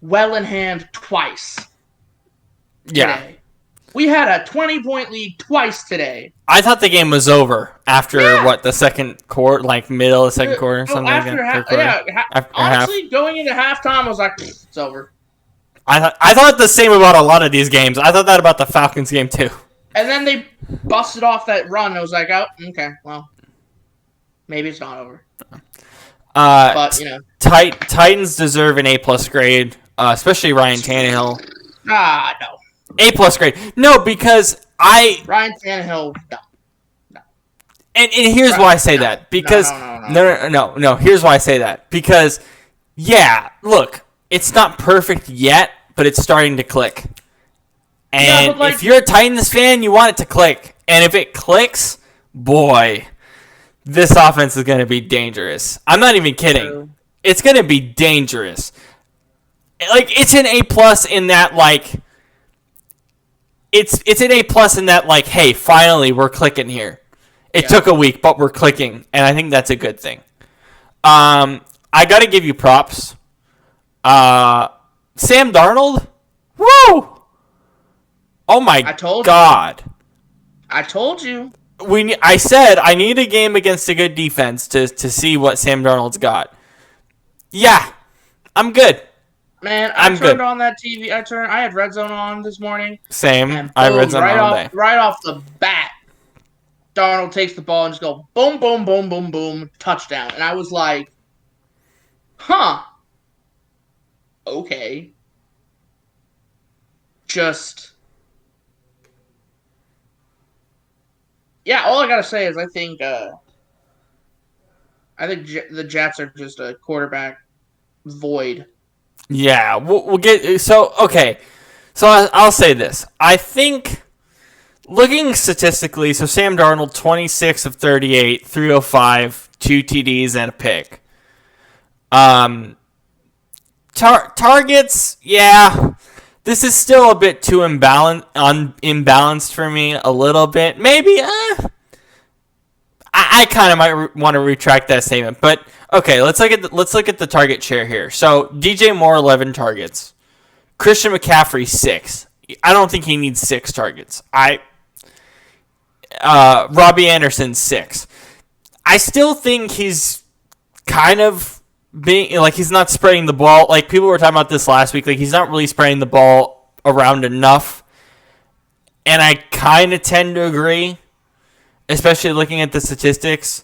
B: well in hand twice.
A: Yeah.
B: Today. We had a 20-point lead twice today.
A: I thought the game was over after, the second quarter, like middle of the second quarter or something like that?
B: Honestly, going into halftime, I was like, it's over.
A: I thought the same about a lot of these games. I thought that about the Falcons game too.
B: And then they busted off that run. I was like, oh, okay, well, maybe it's not over. But,
A: Titans deserve an A+ grade, especially Ryan Tannehill.
B: No.
A: A+ grade. No, because
B: Ryan Tannehill, no.
A: And here's why I say that. Because no. Here's why I say that. Because look, it's not perfect yet, but it's starting to click. And if you're a Titans fan, you want it to click. And if it clicks, boy, this offense is going to be dangerous. I'm not even kidding.
B: True.
A: It's going to be dangerous. Like, it's an A+ in that, like, it's an A+ in that, like, hey, finally, we're clicking here. It took a week, but we're clicking, and I think that's a good thing. I got to give you props. Sam Darnold? Woo! Oh my God.
B: I told you.
A: I said I need a game against a good defense to see what Sam Darnold's got. Yeah, I'm good.
B: Man, I turned on that TV. I had Red Zone on this morning.
A: Same.
B: And boom,
A: I had Red Zone all day.
B: Right off the bat, Darnold takes the ball and just go boom, boom, boom, boom, boom, touchdown. And I was like, huh. Okay. All I gotta say is I think the Jets are just a quarterback void.
A: Yeah, we'll get okay. So I'll say this. I think looking statistically, so Sam Darnold 26 of 38, 305, 2 TDs and a pick. Targets, this is still a bit too imbalanced for me a little bit. Maybe I kind of might want to retract that statement. But okay, let's look at the target share here. So DJ Moore 11 targets, Christian McCaffrey 6. I don't think he needs 6 targets. Robbie Anderson 6. I still think he's kind of being like he's not spreading the ball. Like people were talking about this last week. Like he's not really spreading the ball around enough, and I kind of tend to agree, especially looking at the statistics.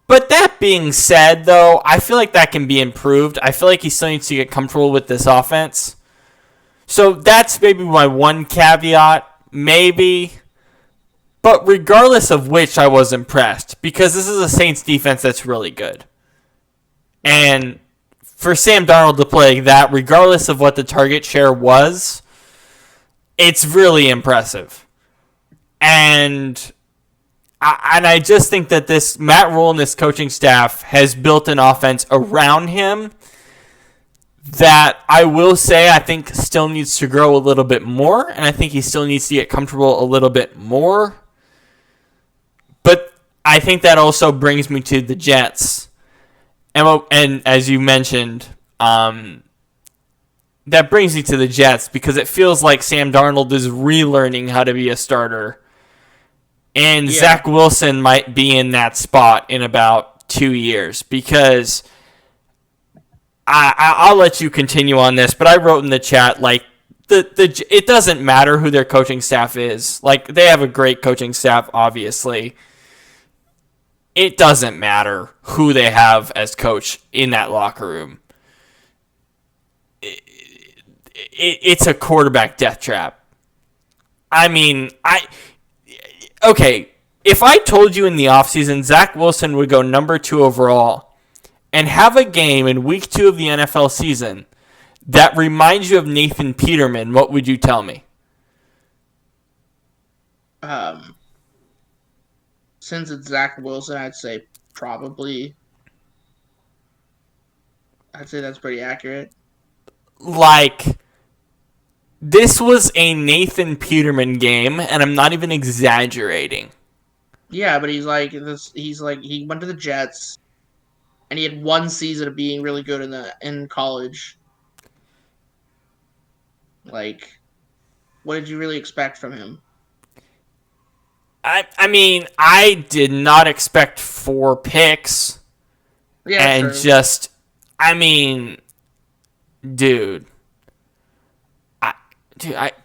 A: But that being said, though, I feel like that can be improved. I feel like he still needs to get comfortable with this offense. So that's maybe my one caveat, maybe. But regardless of which, I was impressed because this is a Saints defense that's really good. And for Sam Darnold to play that, regardless of what the target share was, it's really impressive. And I just think that this Matt Rule and this coaching staff has built an offense around him that I will say I think still needs to grow a little bit more, and I think he still needs to get comfortable a little bit more. But I think that also brings me to the Jets. And as you mentioned, that brings me to the Jets because it feels like Sam Darnold is relearning how to be a starter. And Zach Wilson might be in that spot in about 2 years because I'll let you continue on this, but I wrote in the chat, like, it doesn't matter who their coaching staff is. Like, they have a great coaching staff, obviously. It doesn't matter who they have as coach in that locker room. it's a quarterback death trap. I mean, okay, if I told you in the offseason Zach Wilson would go number 2 overall and have a game in week 2 of the NFL season that reminds you of Nathan Peterman, what would you tell me?
B: Since it's Zach Wilson, I'd say probably. I'd say that's pretty accurate.
A: Like, this was a Nathan Peterman game, and I'm not even exaggerating.
B: Yeah, but he's like this. He's like he went to the Jets, and he had one season of being really good in college. Like, what did you really expect from him?
A: I mean, I did not expect 4 picks.
B: Yeah,
A: and
B: true.
A: just, I mean, dude.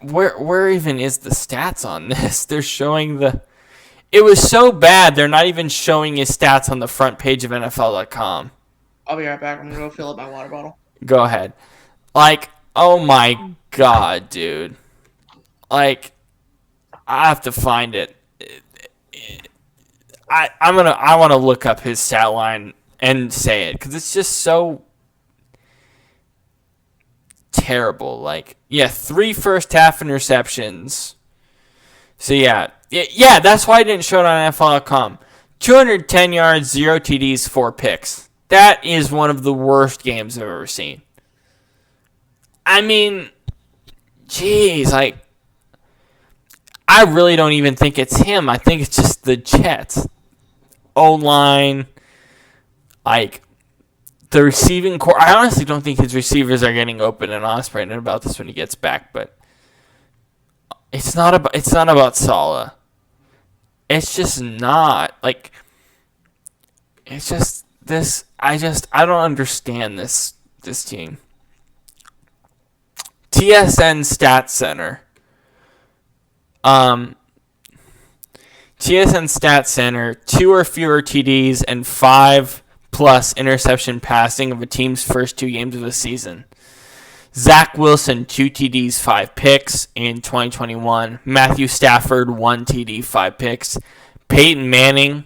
A: Where even is the stats on this? They're showing it was so bad, they're not even showing his stats on the front page of NFL.com.
B: I'll be right back. I'm gonna go fill up my water bottle.
A: Go ahead. Like, oh my god, dude. Like, I have to find it. I want to look up his stat line and say it because it's just so terrible. Like, yeah, 3 first half interceptions. So yeah, that's why I didn't show it on NFL.com. 210 yards, 0 TDs, 4 picks. That is one of the worst games I've ever seen. I mean, jeez, like, I really don't even think it's him. I think it's just the Jets. O-line, like, the receiving core. I honestly don't think his receivers are getting open, and I'll ask Brandon about this when he gets back, but it's not about Saleh. It's just not. Like, it's just this. I don't understand this team. TSN Stat Center. TSN Stat Center, 2 or fewer TDs and 5 plus interception passing of a team's first 2 games of the season. Zach Wilson, 2 TDs, 5 picks in 2021. Matthew Stafford, 1 TD, 5 picks. Peyton Manning,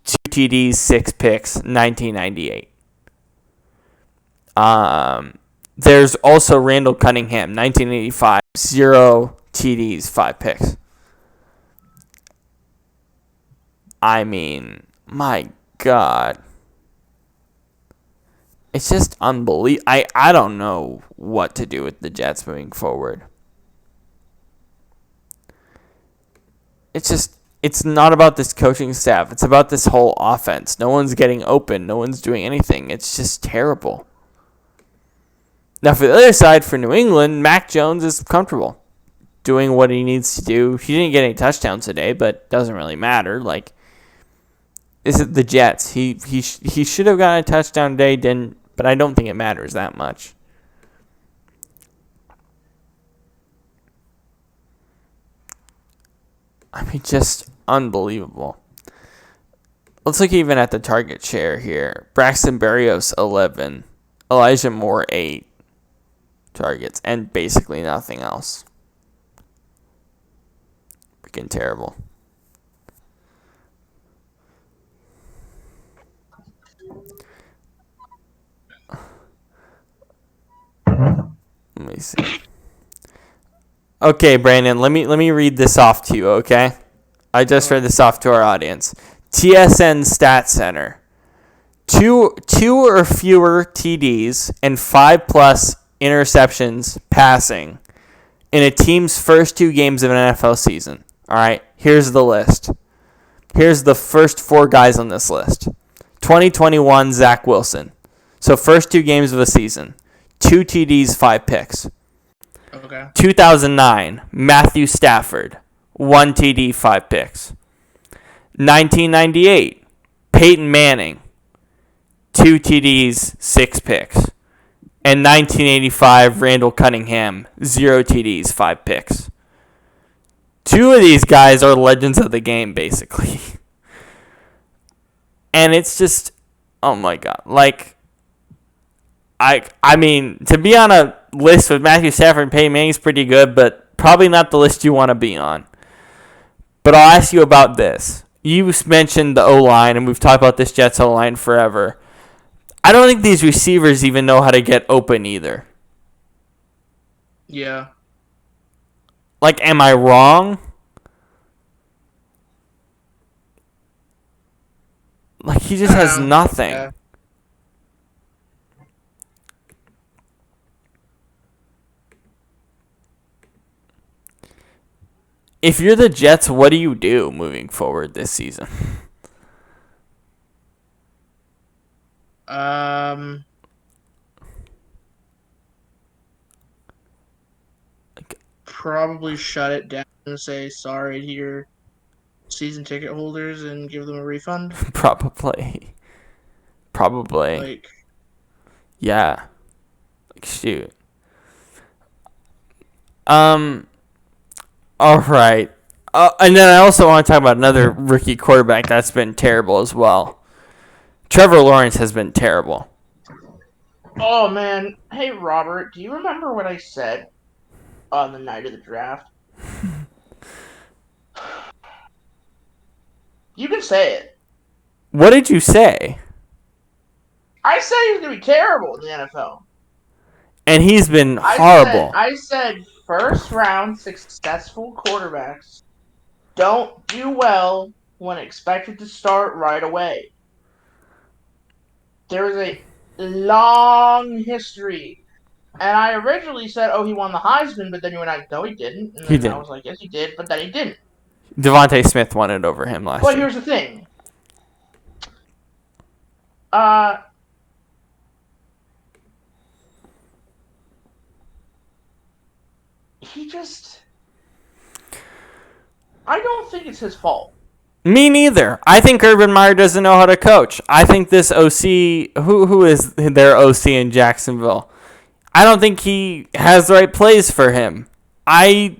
A: 2 TDs, 6 picks, 1998. There's also Randall Cunningham, 1985, 0 TDs, 5 picks. I mean, my God. It's just unbelievable. I don't know what to do with the Jets moving forward. It's not about this coaching staff. It's about this whole offense. No one's getting open. No one's doing anything. It's just terrible. Now, for the other side, for New England, Mac Jones is comfortable doing what he needs to do. He didn't get any touchdowns today, but it doesn't really matter. Like, is it the Jets? He should have gotten a touchdown today, didn't, but I don't think it matters that much. I mean, just unbelievable. Let's look even at the target share here. Braxton Berrios, 11. Elijah Moore, 8 targets, and basically nothing else. Freaking terrible. Let me see. Okay, Brandon, let me read this off to you, okay? I just read this off to our audience. TSN Stat Center. 2 or fewer TDs and 5 plus interceptions passing in a team's first 2 games of an NFL season. All right, here's the list. Here's the first 4 guys on this list. 2021, Zach Wilson. So first 2 games of the season. 2 TDs, 5 picks.
B: Okay.
A: 2009, Matthew Stafford. 1 TD, 5 picks. 1998, Peyton Manning. 2 TDs, 6 picks. And 1985, Randall Cunningham. 0 TDs, 5 picks. 2 of these guys are legends of the game, basically. And it's just, oh my God. Like, I mean, to be on a list with Matthew Stafford and Peyton Manning is pretty good, but probably not the list you want to be on. But I'll ask you about this. You mentioned the O-line, and we've talked about this Jets O-line forever. I don't think these receivers even know how to get open either.
B: Yeah.
A: Like, am I wrong? Like, he just has nothing.
B: Yeah.
A: If you're the Jets, what do you do moving forward this season?
B: Probably shut it down and say sorry to your season ticket holders and give them a refund.
A: Probably.
B: Like,
A: Yeah. Like, shoot. All right. And then I also want to talk about another rookie quarterback that's been terrible as well. Trevor Lawrence has been terrible.
B: oh man, hey Robert, do you remember what I said on the night of the draft? You can say it.
A: What did you say?
B: I said he was gonna be terrible in the NFL.
A: And he's been horrible.
B: I said first round successful quarterbacks don't do well when expected to start right away. There is a long history. And I originally said, oh, he won the Heisman, but then you were like, no, he didn't. And then I was like, yes, he did, but then he didn't.
A: Devontae Smith won it over him last year.
B: But here's the thing. He just... I don't think it's his fault.
A: Me neither. I think Urban Meyer doesn't know how to coach. I think this OC, who is their OC in Jacksonville, I don't think he has the right plays for him. I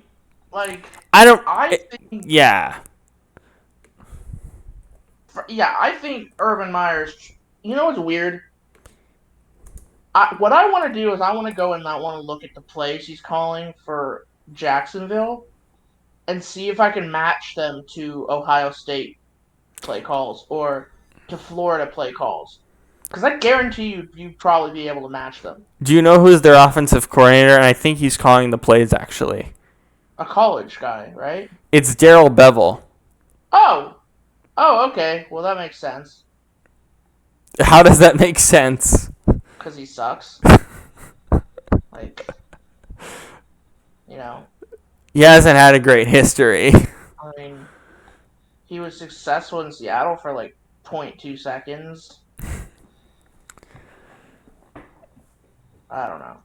A: think... Yeah.
B: Yeah, I think Urban Meyer's... You know what's weird? What I want to do is I want to go and I want to look at the plays he's calling for Jacksonville and see if I can match them to Ohio State play calls or to Florida play calls. Because I guarantee you'd probably be able to match them.
A: Do you know who's their offensive coordinator? And I think he's calling the plays, actually.
B: A college guy, right?
A: It's Darrell Bevel.
B: Oh, okay. Well, that makes sense.
A: How does that make sense?
B: Because he sucks. Like, you know.
A: He hasn't had a great history.
B: I mean, he was successful in Seattle for like 0.2 seconds. I don't know.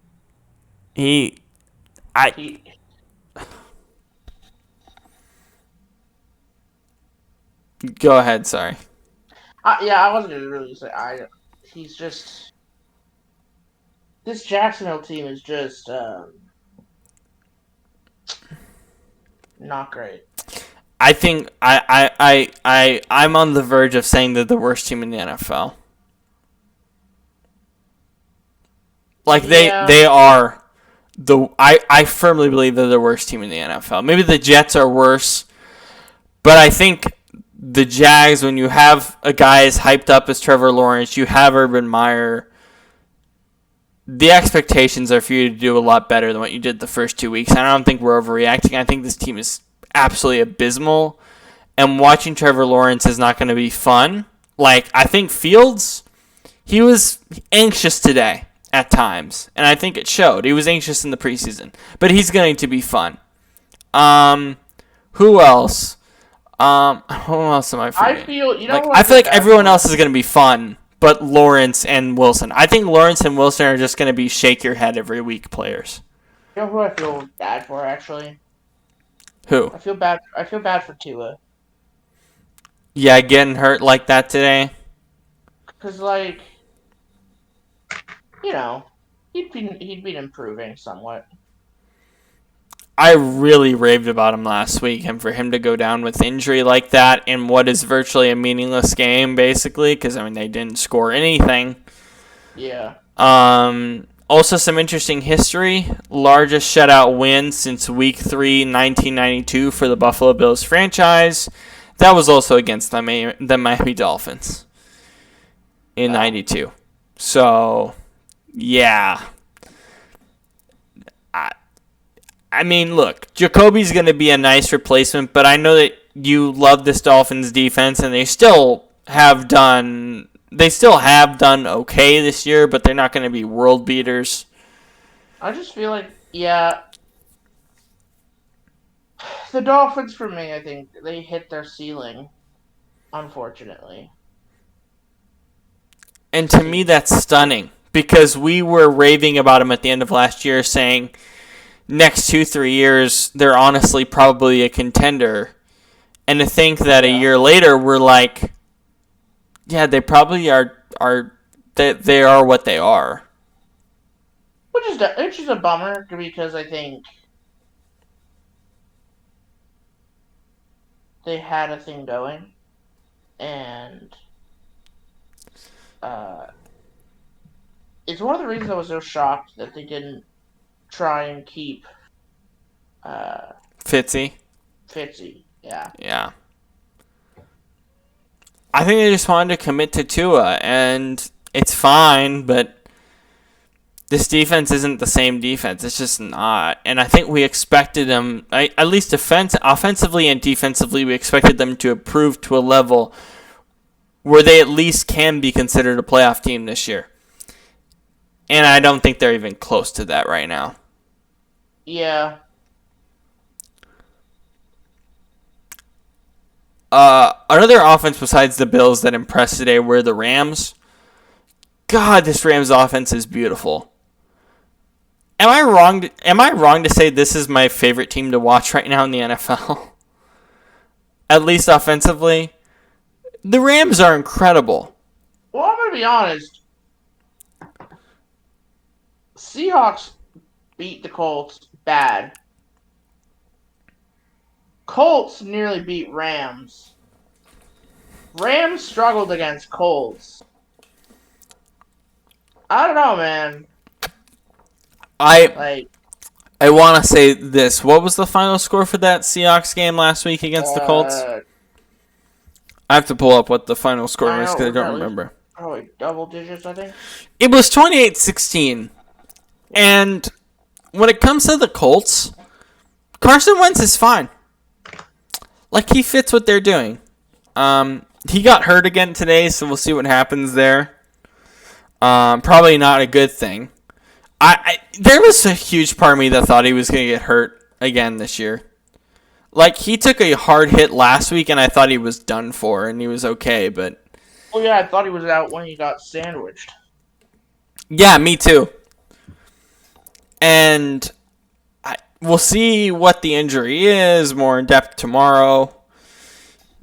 A: Go ahead, sorry.
B: I wasn't going to really say... He's just... This Jacksonville team is just... not great.
A: I think I'm on the verge of saying they're the worst team in the NFL. Like they are I firmly believe they're the worst team in the NFL. Maybe the Jets are worse, but I think the Jags, when you have a guy as hyped up as Trevor Lawrence, you have Urban Meyer, the expectations are for you to do a lot better than what you did the first 2 weeks. And I don't think we're overreacting. I think this team is absolutely abysmal. And watching Trevor Lawrence is not going to be fun. Like, I think Fields, he was anxious today at times. And I think it showed. He was anxious in the preseason. But he's going to be fun. Who else? Who else am I forgetting? I feel like everyone else is going to be fun. But Lawrence and Wilson. I think Lawrence and Wilson are just going to be shake your head every week players.
B: You know who I feel bad for, actually?
A: Who?
B: I feel bad for Tua.
A: Yeah, getting hurt like that today.
B: Because, like, you know, he'd been improving somewhat.
A: I really raved about him last week, and for him to go down with injury like that in what is virtually a meaningless game, basically, because, I mean, they didn't score anything.
B: Yeah.
A: Also, some interesting history. Largest shutout win since Week 3, 1992 for the Buffalo Bills franchise. That was also against the Miami Dolphins in
B: Wow.
A: 92. So, yeah. I mean, look, Jacoby's going to be a nice replacement, but I know that you love this Dolphins defense, and they still have done okay this year, but they're not going to be world beaters.
B: I just feel like, yeah, the Dolphins for me, I think they hit their ceiling, unfortunately.
A: And to me, that's stunning because we were raving about them at the end of last year, saying next 2-3 years they're honestly probably a contender. And to think that a
B: Yeah.
A: year later we're like, yeah, they probably they are what they are.
B: Which is a bummer because I think they had a thing going, and uh, it's one of the reasons I was so shocked that they didn't try and keep uh,
A: Fitzy.
B: Fitzy. Yeah.
A: Yeah. I think they just wanted to commit to Tua, and it's fine, but this defense isn't the same defense. It's just not. And I think we expected them, at least offensively and defensively, we expected them to improve to a level where they at least can be considered a playoff team this year. And I don't think they're even close to that right now.
B: Yeah.
A: Another offense besides the Bills that impressed today were the Rams. God, this Rams offense is beautiful. Am I wrong to say this is my favorite team to watch right now in the NFL? At least offensively, the Rams are incredible.
B: Well, I'm gonna be honest. Seahawks beat the Colts bad. Colts nearly beat Rams. Rams struggled against Colts. I don't know, man.
A: I
B: Like,
A: I want to say this. What was the final score for that Seahawks game last week against the Colts?
B: uh,
A: I have to pull up what the final score
B: I
A: was
B: don't
A: because I
B: know,
A: don't
B: at least
A: remember.
B: probably double digits, I think.
A: It was 28-16. And when it comes to the Colts, Carson Wentz is fine. Like, he fits what they're doing. He got hurt again today, so we'll see what happens there. Probably not a good thing. There was a huge part of me that thought he was going to get hurt again this year. Like, he took a hard hit last week, and I thought he was done for, and he was okay, but...
B: Oh, yeah, I thought he was out when he got sandwiched.
A: Yeah, me too. And we'll see what the injury is more in depth tomorrow.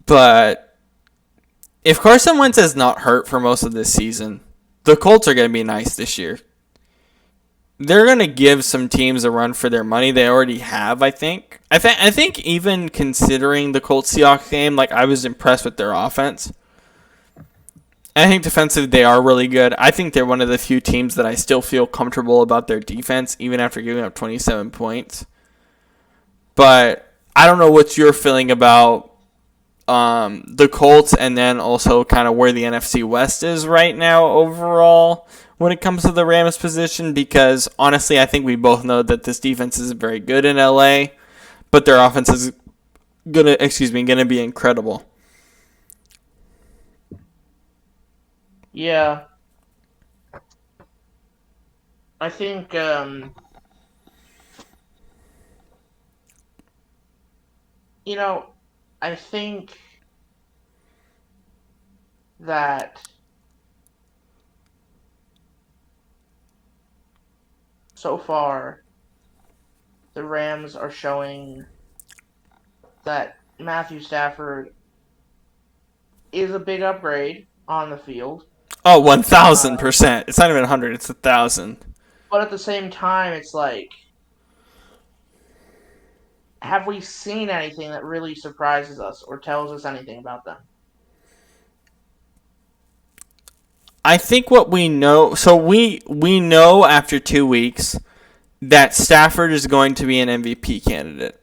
A: But if Carson Wentz is not hurt for most of this season, the Colts are going to be nice this year. They're going to give some teams a run for their money. They already have, I think. I think even considering the Colts-Seahawks game, like, I was impressed with their offense. I think defensively they are really good. I think they're one of the few teams that I still feel comfortable about their defense, even after giving up 27 points. But I don't know what you're feeling about the Colts, and then also kind of where the NFC West is right now overall when it comes to the Rams position, because honestly I think we both know that this defense is very good in LA, but their offense is gonna be incredible.
B: Yeah. I think, you know, I think that so far the Rams are showing that Matthew Stafford is a big upgrade on the field.
A: Oh, 1,000%. It's not even 100, it's 1,000.
B: But at the same time, it's like, have we seen anything that really surprises us or tells us anything about them?
A: I think what we know, so we know after 2 weeks that Stafford is going to be an MVP candidate.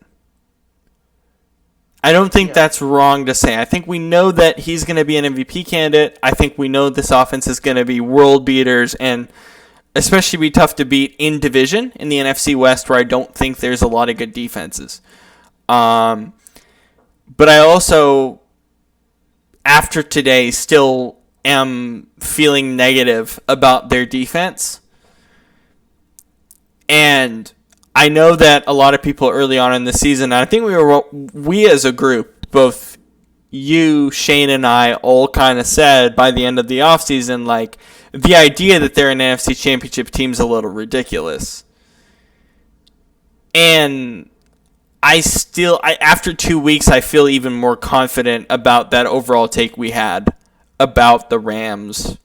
A: I don't think that's wrong to say. I think we know that he's going to be an MVP candidate. I think we know this offense is going to be world beaters and especially be tough to beat in division in the NFC West, where I don't think there's a lot of good defenses. But I also, after today, still am feeling negative about their defense. And I know that a lot of people early on in the season, and I think we as a group, both you, Shane, and I, all kind of said by the end of the offseason, like, the idea that they're an NFC Championship team is a little ridiculous. And after 2 weeks, I feel even more confident about that overall take we had about the Rams.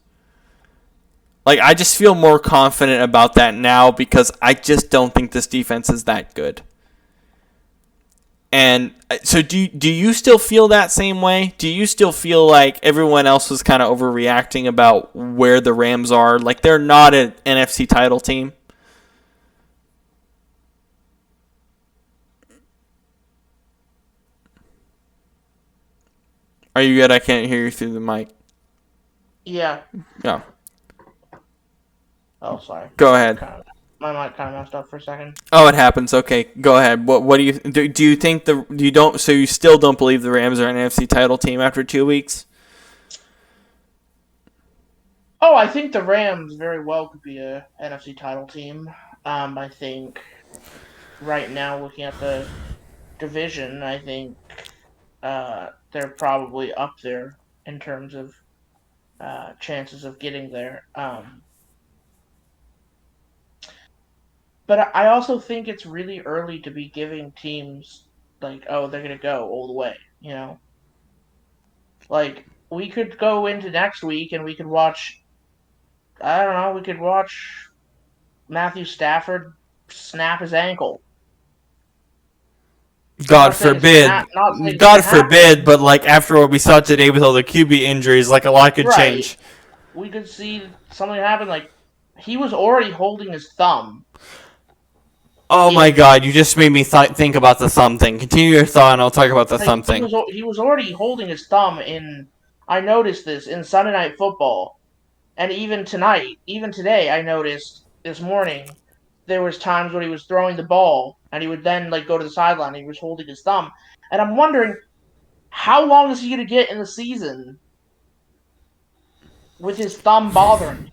A: Like, I just feel more confident about that now because I just don't think this defense is that good. And so do you still feel that same way? Do you still feel like everyone else was kind of overreacting about where the Rams are? Like, they're not an NFC title team? Are you good? I can't hear you through the mic.
B: Yeah.
A: Yeah.
B: Oh, sorry.
A: Go ahead.
B: My mic kind of messed up for a second.
A: Oh, it happens. Okay, go ahead. What do you think so you still don't believe the Rams are an NFC title team after 2 weeks?
B: Oh, I think the Rams very well could be a NFC title team. I think right now, looking at the division, I think they're probably up there in terms of chances of getting there. But I also think it's really early to be giving teams, like, oh, they're going to go all the way, you know? Like, we could go into next week and we could watch, I don't know, we could watch Matthew Stafford snap his ankle.
A: God forbid. God forbid, but like after what we saw today with all the QB injuries, like a lot could change.
B: We could see something happen. Like, he was already holding his thumb.
A: Oh my God! You just made me think about the thumb thing. Continue your thought, and I'll talk about the thumb thing.
B: He was already holding his thumb in. I noticed this in Sunday Night Football, and even today, I noticed this morning there was times when he was throwing the ball, and he would then like go to the sideline. And he was holding his thumb, and I'm wondering how long is he going to get in the season with his thumb bothering him?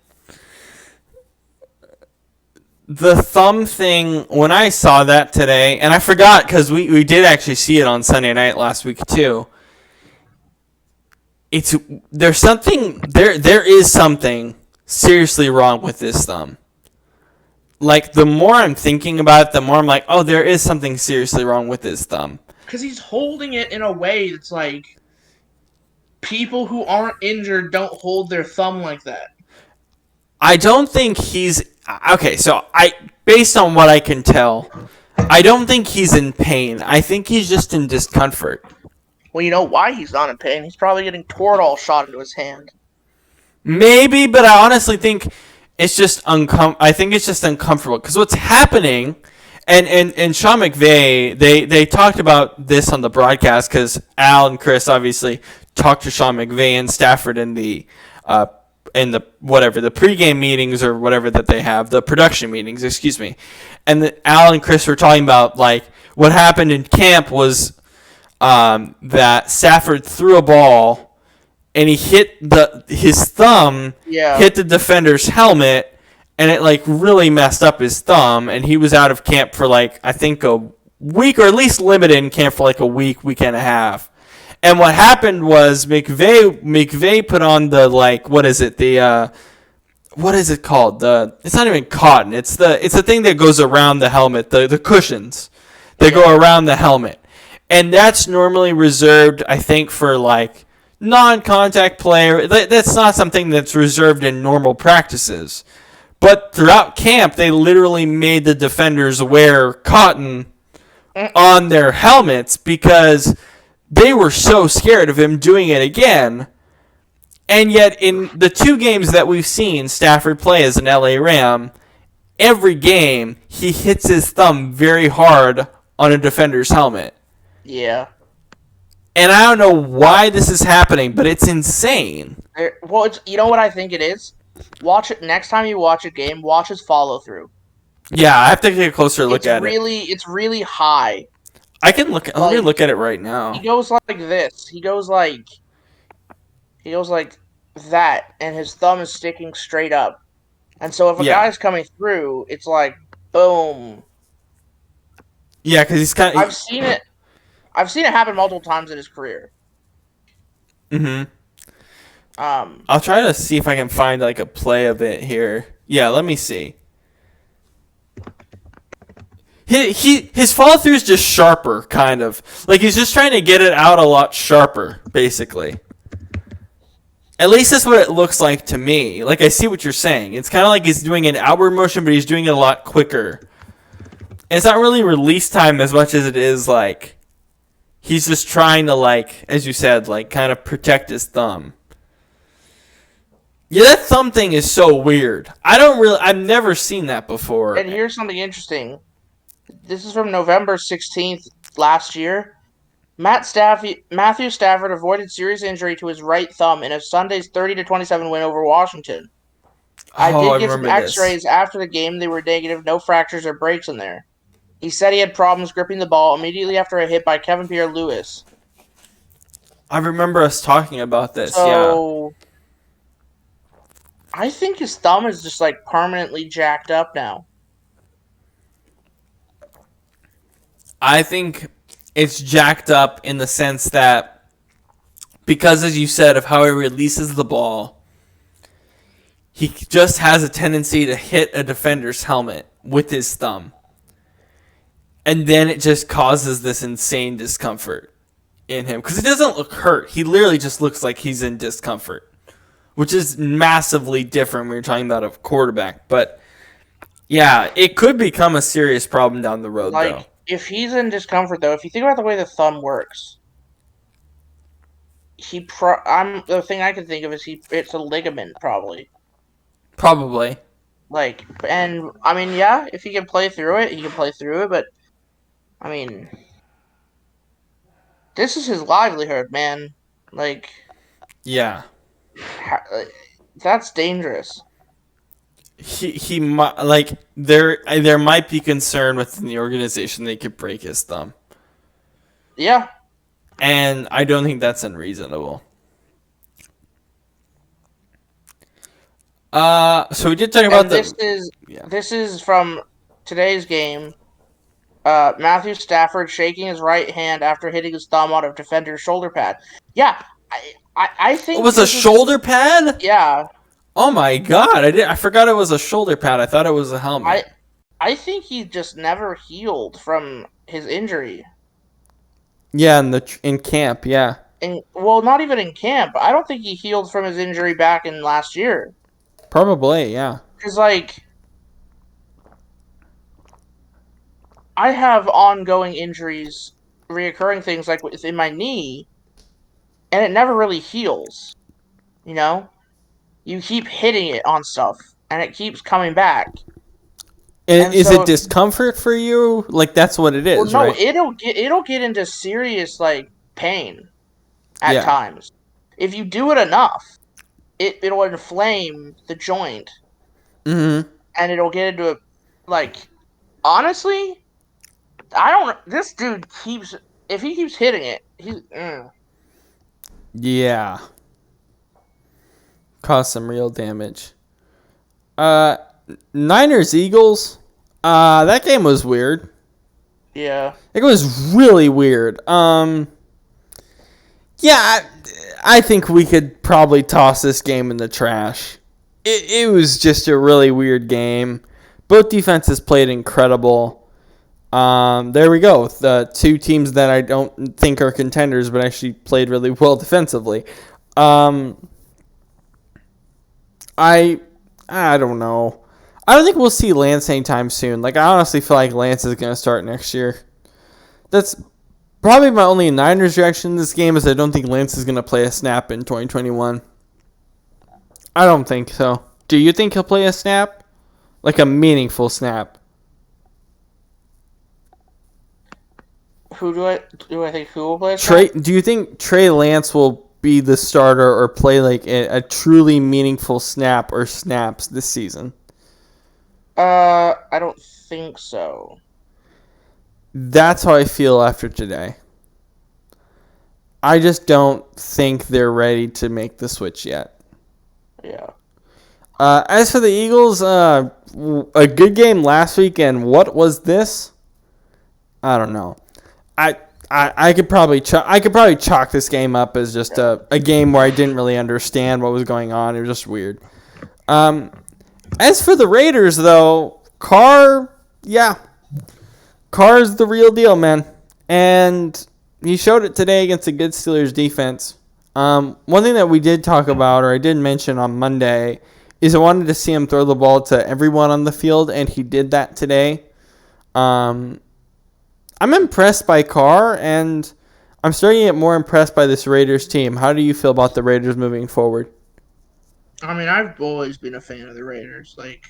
A: The thumb thing, when I saw that today, and I forgot because we did actually see it on Sunday night last week too. There is something seriously wrong with this thumb. Like, the more I'm thinking about it, the more I'm like, oh, there is something seriously wrong with this thumb.
B: Because he's holding it in a way that's like, people who aren't injured don't hold their thumb like that.
A: I don't think he's... Okay, so based on what I can tell, I don't think he's in pain. I think he's just in discomfort.
B: Well, you know why he's not in pain? He's probably getting Toradol shot into his hand.
A: Maybe, but I honestly think it's just I think it's just uncomfortable because what's happening, and Sean McVay, they talked about this on the broadcast because Al and Chris obviously talked to Sean McVay and Stafford in the pregame meetings or whatever that they have, the production meetings, excuse me. And Al and Chris were talking about, like, what happened in camp was that Stafford threw a ball and he hit his thumb, hit the defender's helmet, and it, like, really messed up his thumb, and he was out of camp for, like, I think a week, or at least limited in camp for, like, a week and a half. And what happened was McVay put on the, like, what is it called? It's not even cotton. It's the thing that goes around the helmet, the cushions that go around the helmet. And that's normally reserved, I think, for, like, non-contact player. That's not something that's reserved in normal practices. But throughout camp, they literally made the defenders wear cotton on their helmets because they were so scared of him doing it again. And yet, in the 2 games that we've seen Stafford play as an LA Ram, every game he hits his thumb very hard on a defender's helmet.
B: Yeah.
A: And I don't know why this is happening, but it's insane.
B: Well, you know what I think it is? Watch it next time you watch a game. Watch his follow through.
A: Yeah, I have to take a closer look at it.
B: It's really high.
A: I can look. Let me look at it right now.
B: He goes like this. He goes like that, and his thumb is sticking straight up. And so if a guy's coming through, it's like boom.
A: Yeah, because he's kind of.
B: I've seen it happen multiple times in his career.
A: Mm-hmm. I'll try to see if I can find like a play of it here. Yeah, let me see. His follow through is just sharper, kind of like he's just trying to get it out a lot sharper, basically. At least that's what it looks like to me. Like I see what you're saying. It's kind of like he's doing an outward motion, but he's doing it a lot quicker. And it's not really release time as much as it is like he's just trying to, like, as you said, like kind of protect his thumb. Yeah, that thumb thing is so weird. I've never seen that before.
B: And here's something interesting. This is from November 16th last year. Matthew Stafford avoided serious injury to his right thumb in a Sunday's 30-27 win over Washington. I did get some X-rays after the game. They were negative, no fractures or breaks in there. He said he had problems gripping the ball immediately after a hit by Kevin Pierre-Louis.
A: I remember us talking about this,
B: yeah. I think his thumb is just, like, permanently jacked up now.
A: I think it's jacked up in the sense that because, as you said, of how he releases the ball, he just has a tendency to hit a defender's helmet with his thumb. And then it just causes this insane discomfort in him. Because he doesn't look hurt. He literally just looks like he's in discomfort. Which is massively different when you're talking about a quarterback. But, yeah, it could become a serious problem down the road, though.
B: If he's in discomfort, though, if you think about the way the thumb works, the thing I can think of is it's a ligament, probably.
A: Probably.
B: Like, and, I mean, yeah, if he can play through it, he can play through it, but, I mean, this is his livelihood, man. Like,
A: yeah.
B: That's dangerous.
A: He might, like, there might be concern within the organization they could break his thumb.
B: Yeah.
A: And I don't think that's unreasonable. So we did talk about
B: this is from today's game. Matthew Stafford shaking his right hand after hitting his thumb on a defender's shoulder pad. Yeah, I think
A: it was a shoulder pad?
B: Yeah.
A: Oh my god! I forgot it was a shoulder pad. I thought it was a helmet.
B: I think he just never healed from his injury.
A: Yeah, in camp, yeah.
B: Well, not even in camp. I don't think he healed from his injury back in last year.
A: Probably, yeah.
B: Because, like, I have ongoing injuries, reoccurring things like within my knee, and it never really heals. You know? You keep hitting it on stuff, and it keeps coming back.
A: And is it discomfort for you? Like, that's what it is,
B: well, no,
A: right?
B: It'll get into serious, like, pain at times. If you do it enough, it'll inflame the joint.
A: Mm-hmm.
B: And it'll get into, like, honestly, this dude if he keeps hitting it, he's...
A: Yeah. Cause some real damage. Niners-Eagles. That game was weird.
B: Yeah.
A: It was really weird. Yeah, I think we could probably toss this game in the trash. It was just a really weird game. Both defenses played incredible. There we go. The two teams that I don't think are contenders, but actually played really well defensively. I don't know. I don't think we'll see Lance anytime soon. Like, I honestly feel like Lance is going to start next year. That's probably my only Niners reaction in this game is I don't think Lance is going to play a snap in 2021. I don't think so. Do you think he'll play a snap? Like a meaningful snap?
B: Do I think who will play a
A: Trey,
B: snap?
A: do you think Trey Lance will be the starter or play like a truly meaningful snap or snaps this season?
B: I don't think so.
A: That's how I feel after today. I just don't think they're ready to make the switch yet.
B: Yeah.
A: As for the Eagles, a good game last week, and what was this? I don't know. I could probably chalk this game up as just a game where I didn't really understand what was going on. It was just weird. As for the Raiders, though, Carr's the real deal, man. And he showed it today against a good Steelers defense. One thing that we did talk about, or I did mention on Monday, is I wanted to see him throw the ball to everyone on the field, and he did that today. I'm impressed by Carr, and I'm starting to get more impressed by this Raiders team. How do you feel about the Raiders moving forward?
B: I mean, I've always been a fan of the Raiders. Like,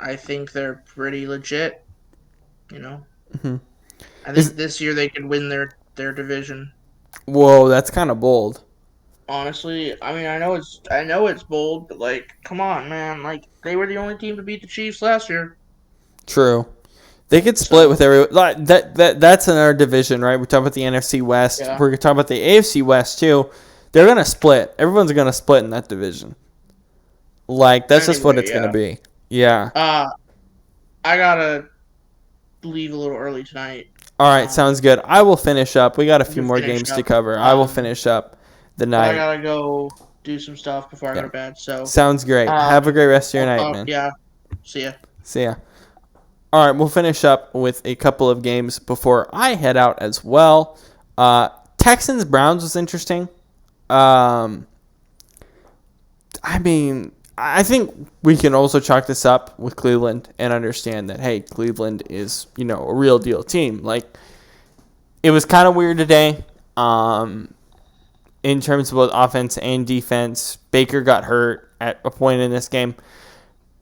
B: I think they're pretty legit. You know,
A: Mm-hmm.
B: I think this year they could win their division.
A: Whoa, that's kind of bold.
B: Honestly, I mean, I know it's bold, but like, come on, man! Like, they were the only team to beat the Chiefs last year.
A: True. They could split with
B: So
A: every like, that's in our division, right? We're talking about the NFC West.
B: yeah,
A: We're talking about the AFC West too. They're gonna split. Everyone's gonna split in that division. Like that's just what
B: anyway,
A: it's gonna
B: yeah.
A: be. Yeah.
B: I gotta leave a little early tonight.
A: All right,
B: Um,
A: sounds good. I will finish up. We got a few
B: to
A: more
B: finish
A: games to
B: up.
A: cover. I will finish up the
B: But I
A: night.
B: gotta go do some stuff before I go
A: Yeah.
B: to bed. So,
A: Sounds great. Have a great rest of your
B: I'll
A: night,
B: talk.
A: man.
B: Yeah, see ya.
A: See ya. All right, we'll finish up with a couple of games before I head out as well. Texans Browns was interesting. I mean, I think we can also chalk this up with Cleveland and understand that, hey, Cleveland is, a real deal team. Like, it was kind of weird today in terms of both offense and defense. Baker got hurt at a point in this game.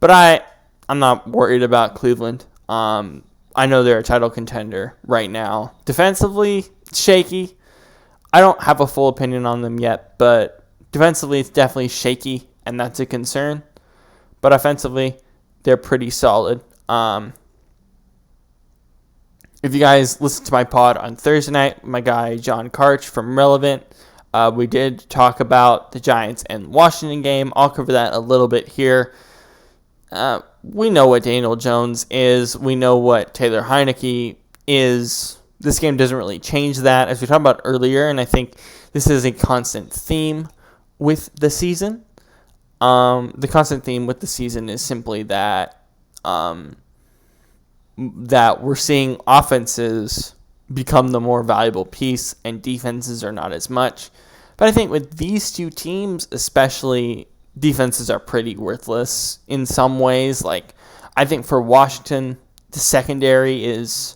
A: But I'm not worried about Cleveland. I know they're a title contender right now. Defensively, shaky. I don't have a full opinion on them yet, but defensively, it's definitely shaky, and that's a concern. But offensively, they're pretty solid. If you guys listen to my pod on Thursday night, my guy John Karch from Relevant, we did talk about the Giants and Washington game. I'll cover that a little bit here. We know what Daniel Jones is. We know what Taylor Heineke is. This game doesn't really change that, as we talked about earlier, and I think this is a constant theme with the season. The constant theme with the season is simply that that we're seeing offenses become the more valuable piece, and defenses are not as much. But I think with these two teams, especially, defenses are pretty worthless in some ways. Like, I think for Washington, the secondary is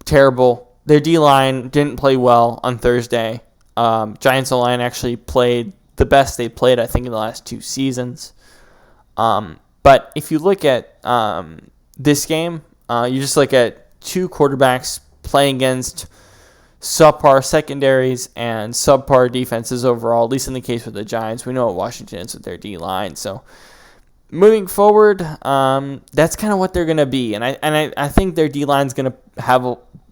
A: terrible. Their D-line didn't play well on Thursday. Giants O-line actually played the best they played, I think, in the last two seasons. But if you look at this game, you just look at two quarterbacks playing against subpar secondaries and subpar defenses overall, at least in the case with the Giants. We know what Washington is with their D-line. So moving forward, that's kind of what they're going to be. And I think their D-line is going to have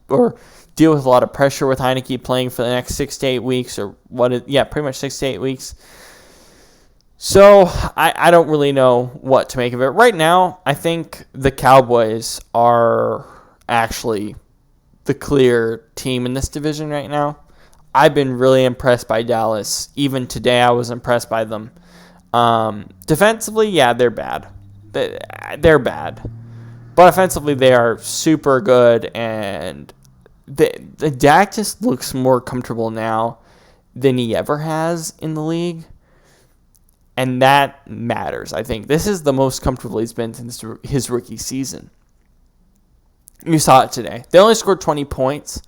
A: or deal with a lot of pressure with Heineke playing for the next 6 to 8 weeks, or pretty much 6 to 8 weeks. So I don't really know what to make of it. Right now, I think the Cowboys are actually the clear team in this division right now. I've been really impressed by Dallas. Even today, I was impressed by them. Defensively, yeah, they're bad. They're bad. But offensively, they are super good, and the Dak just looks more comfortable now than he ever has in the league. And that matters, I think. This is the most comfortable he's been since his rookie season. You saw it today. They only scored 20 points,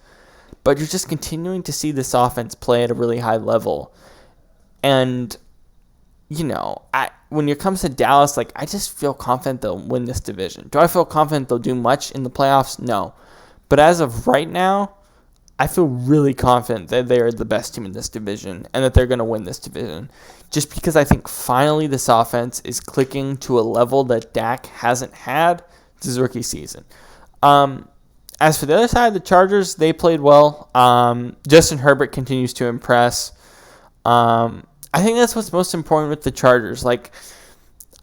A: but you're just continuing to see this offense play at a really high level. And when it comes to Dallas, like, I just feel confident they'll win this division. Do I feel confident they'll do much in the playoffs? No. But as of right now, I feel really confident that they are the best team in this division and that they're going to win this division. Just because I think finally this offense is clicking to a level that Dak hasn't had this his rookie season. As for the other side, the Chargers, they played well. Justin Herbert continues to impress. I think that's what's most important with the Chargers. Like,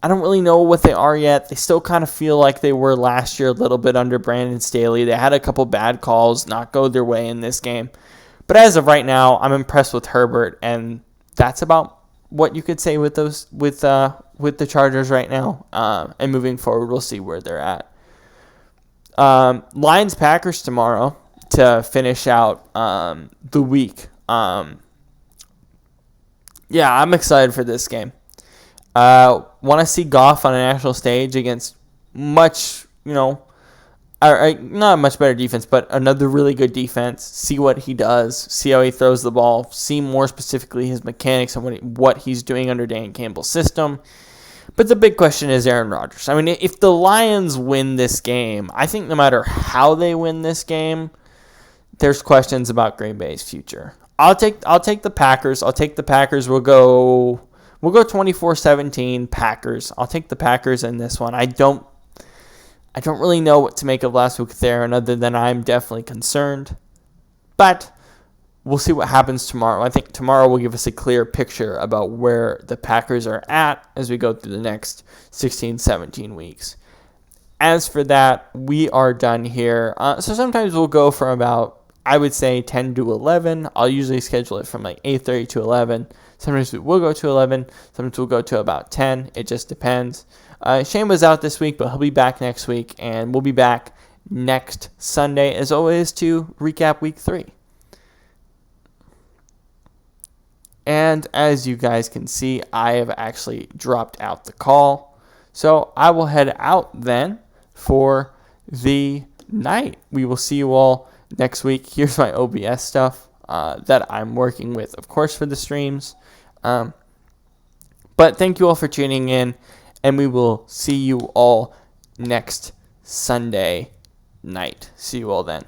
A: I don't really know what they are yet. They still kind of feel like they were last year a little bit under Brandon Staley. They had a couple bad calls not go their way in this game. But as of right now, I'm impressed with Herbert, and that's about what you could say with the Chargers right now. And moving forward, we'll see where they're at. Lions-Packers tomorrow to finish out the week. Yeah, I'm excited for this game. Want to see Goff on a national stage against much, not much better defense, but another really good defense. See what he does. See how he throws the ball. See more specifically his mechanics and what he's doing under Dan Campbell's system. But the big question is Aaron Rodgers. I mean, if the Lions win this game, I think no matter how they win this game, there's questions about Green Bay's future. I'll take the Packers. I'll take the Packers. We'll go 24-17 Packers. I'll take the Packers in this one. I don't really know what to make of last week there, and other than I'm definitely concerned. But we'll see what happens tomorrow. I think tomorrow will give us a clear picture about where the Packers are at as we go through the next 16, 17 weeks. As for that, we are done here. So sometimes we'll go from about, I would say, 10 to 11. I'll usually schedule it from like 8:30 to 11. Sometimes we will go to 11. Sometimes we'll go to about 10. It just depends. Shane was out this week, but he'll be back next week. And we'll be back next Sunday, as always, to recap Week 3. And as you guys can see, I have actually dropped out the call. So I will head out then for the night. We will see you all next week. Here's my OBS stuff that I'm working with, of course, for the streams. But thank you all for tuning in, and we will see you all next Sunday night. See you all then.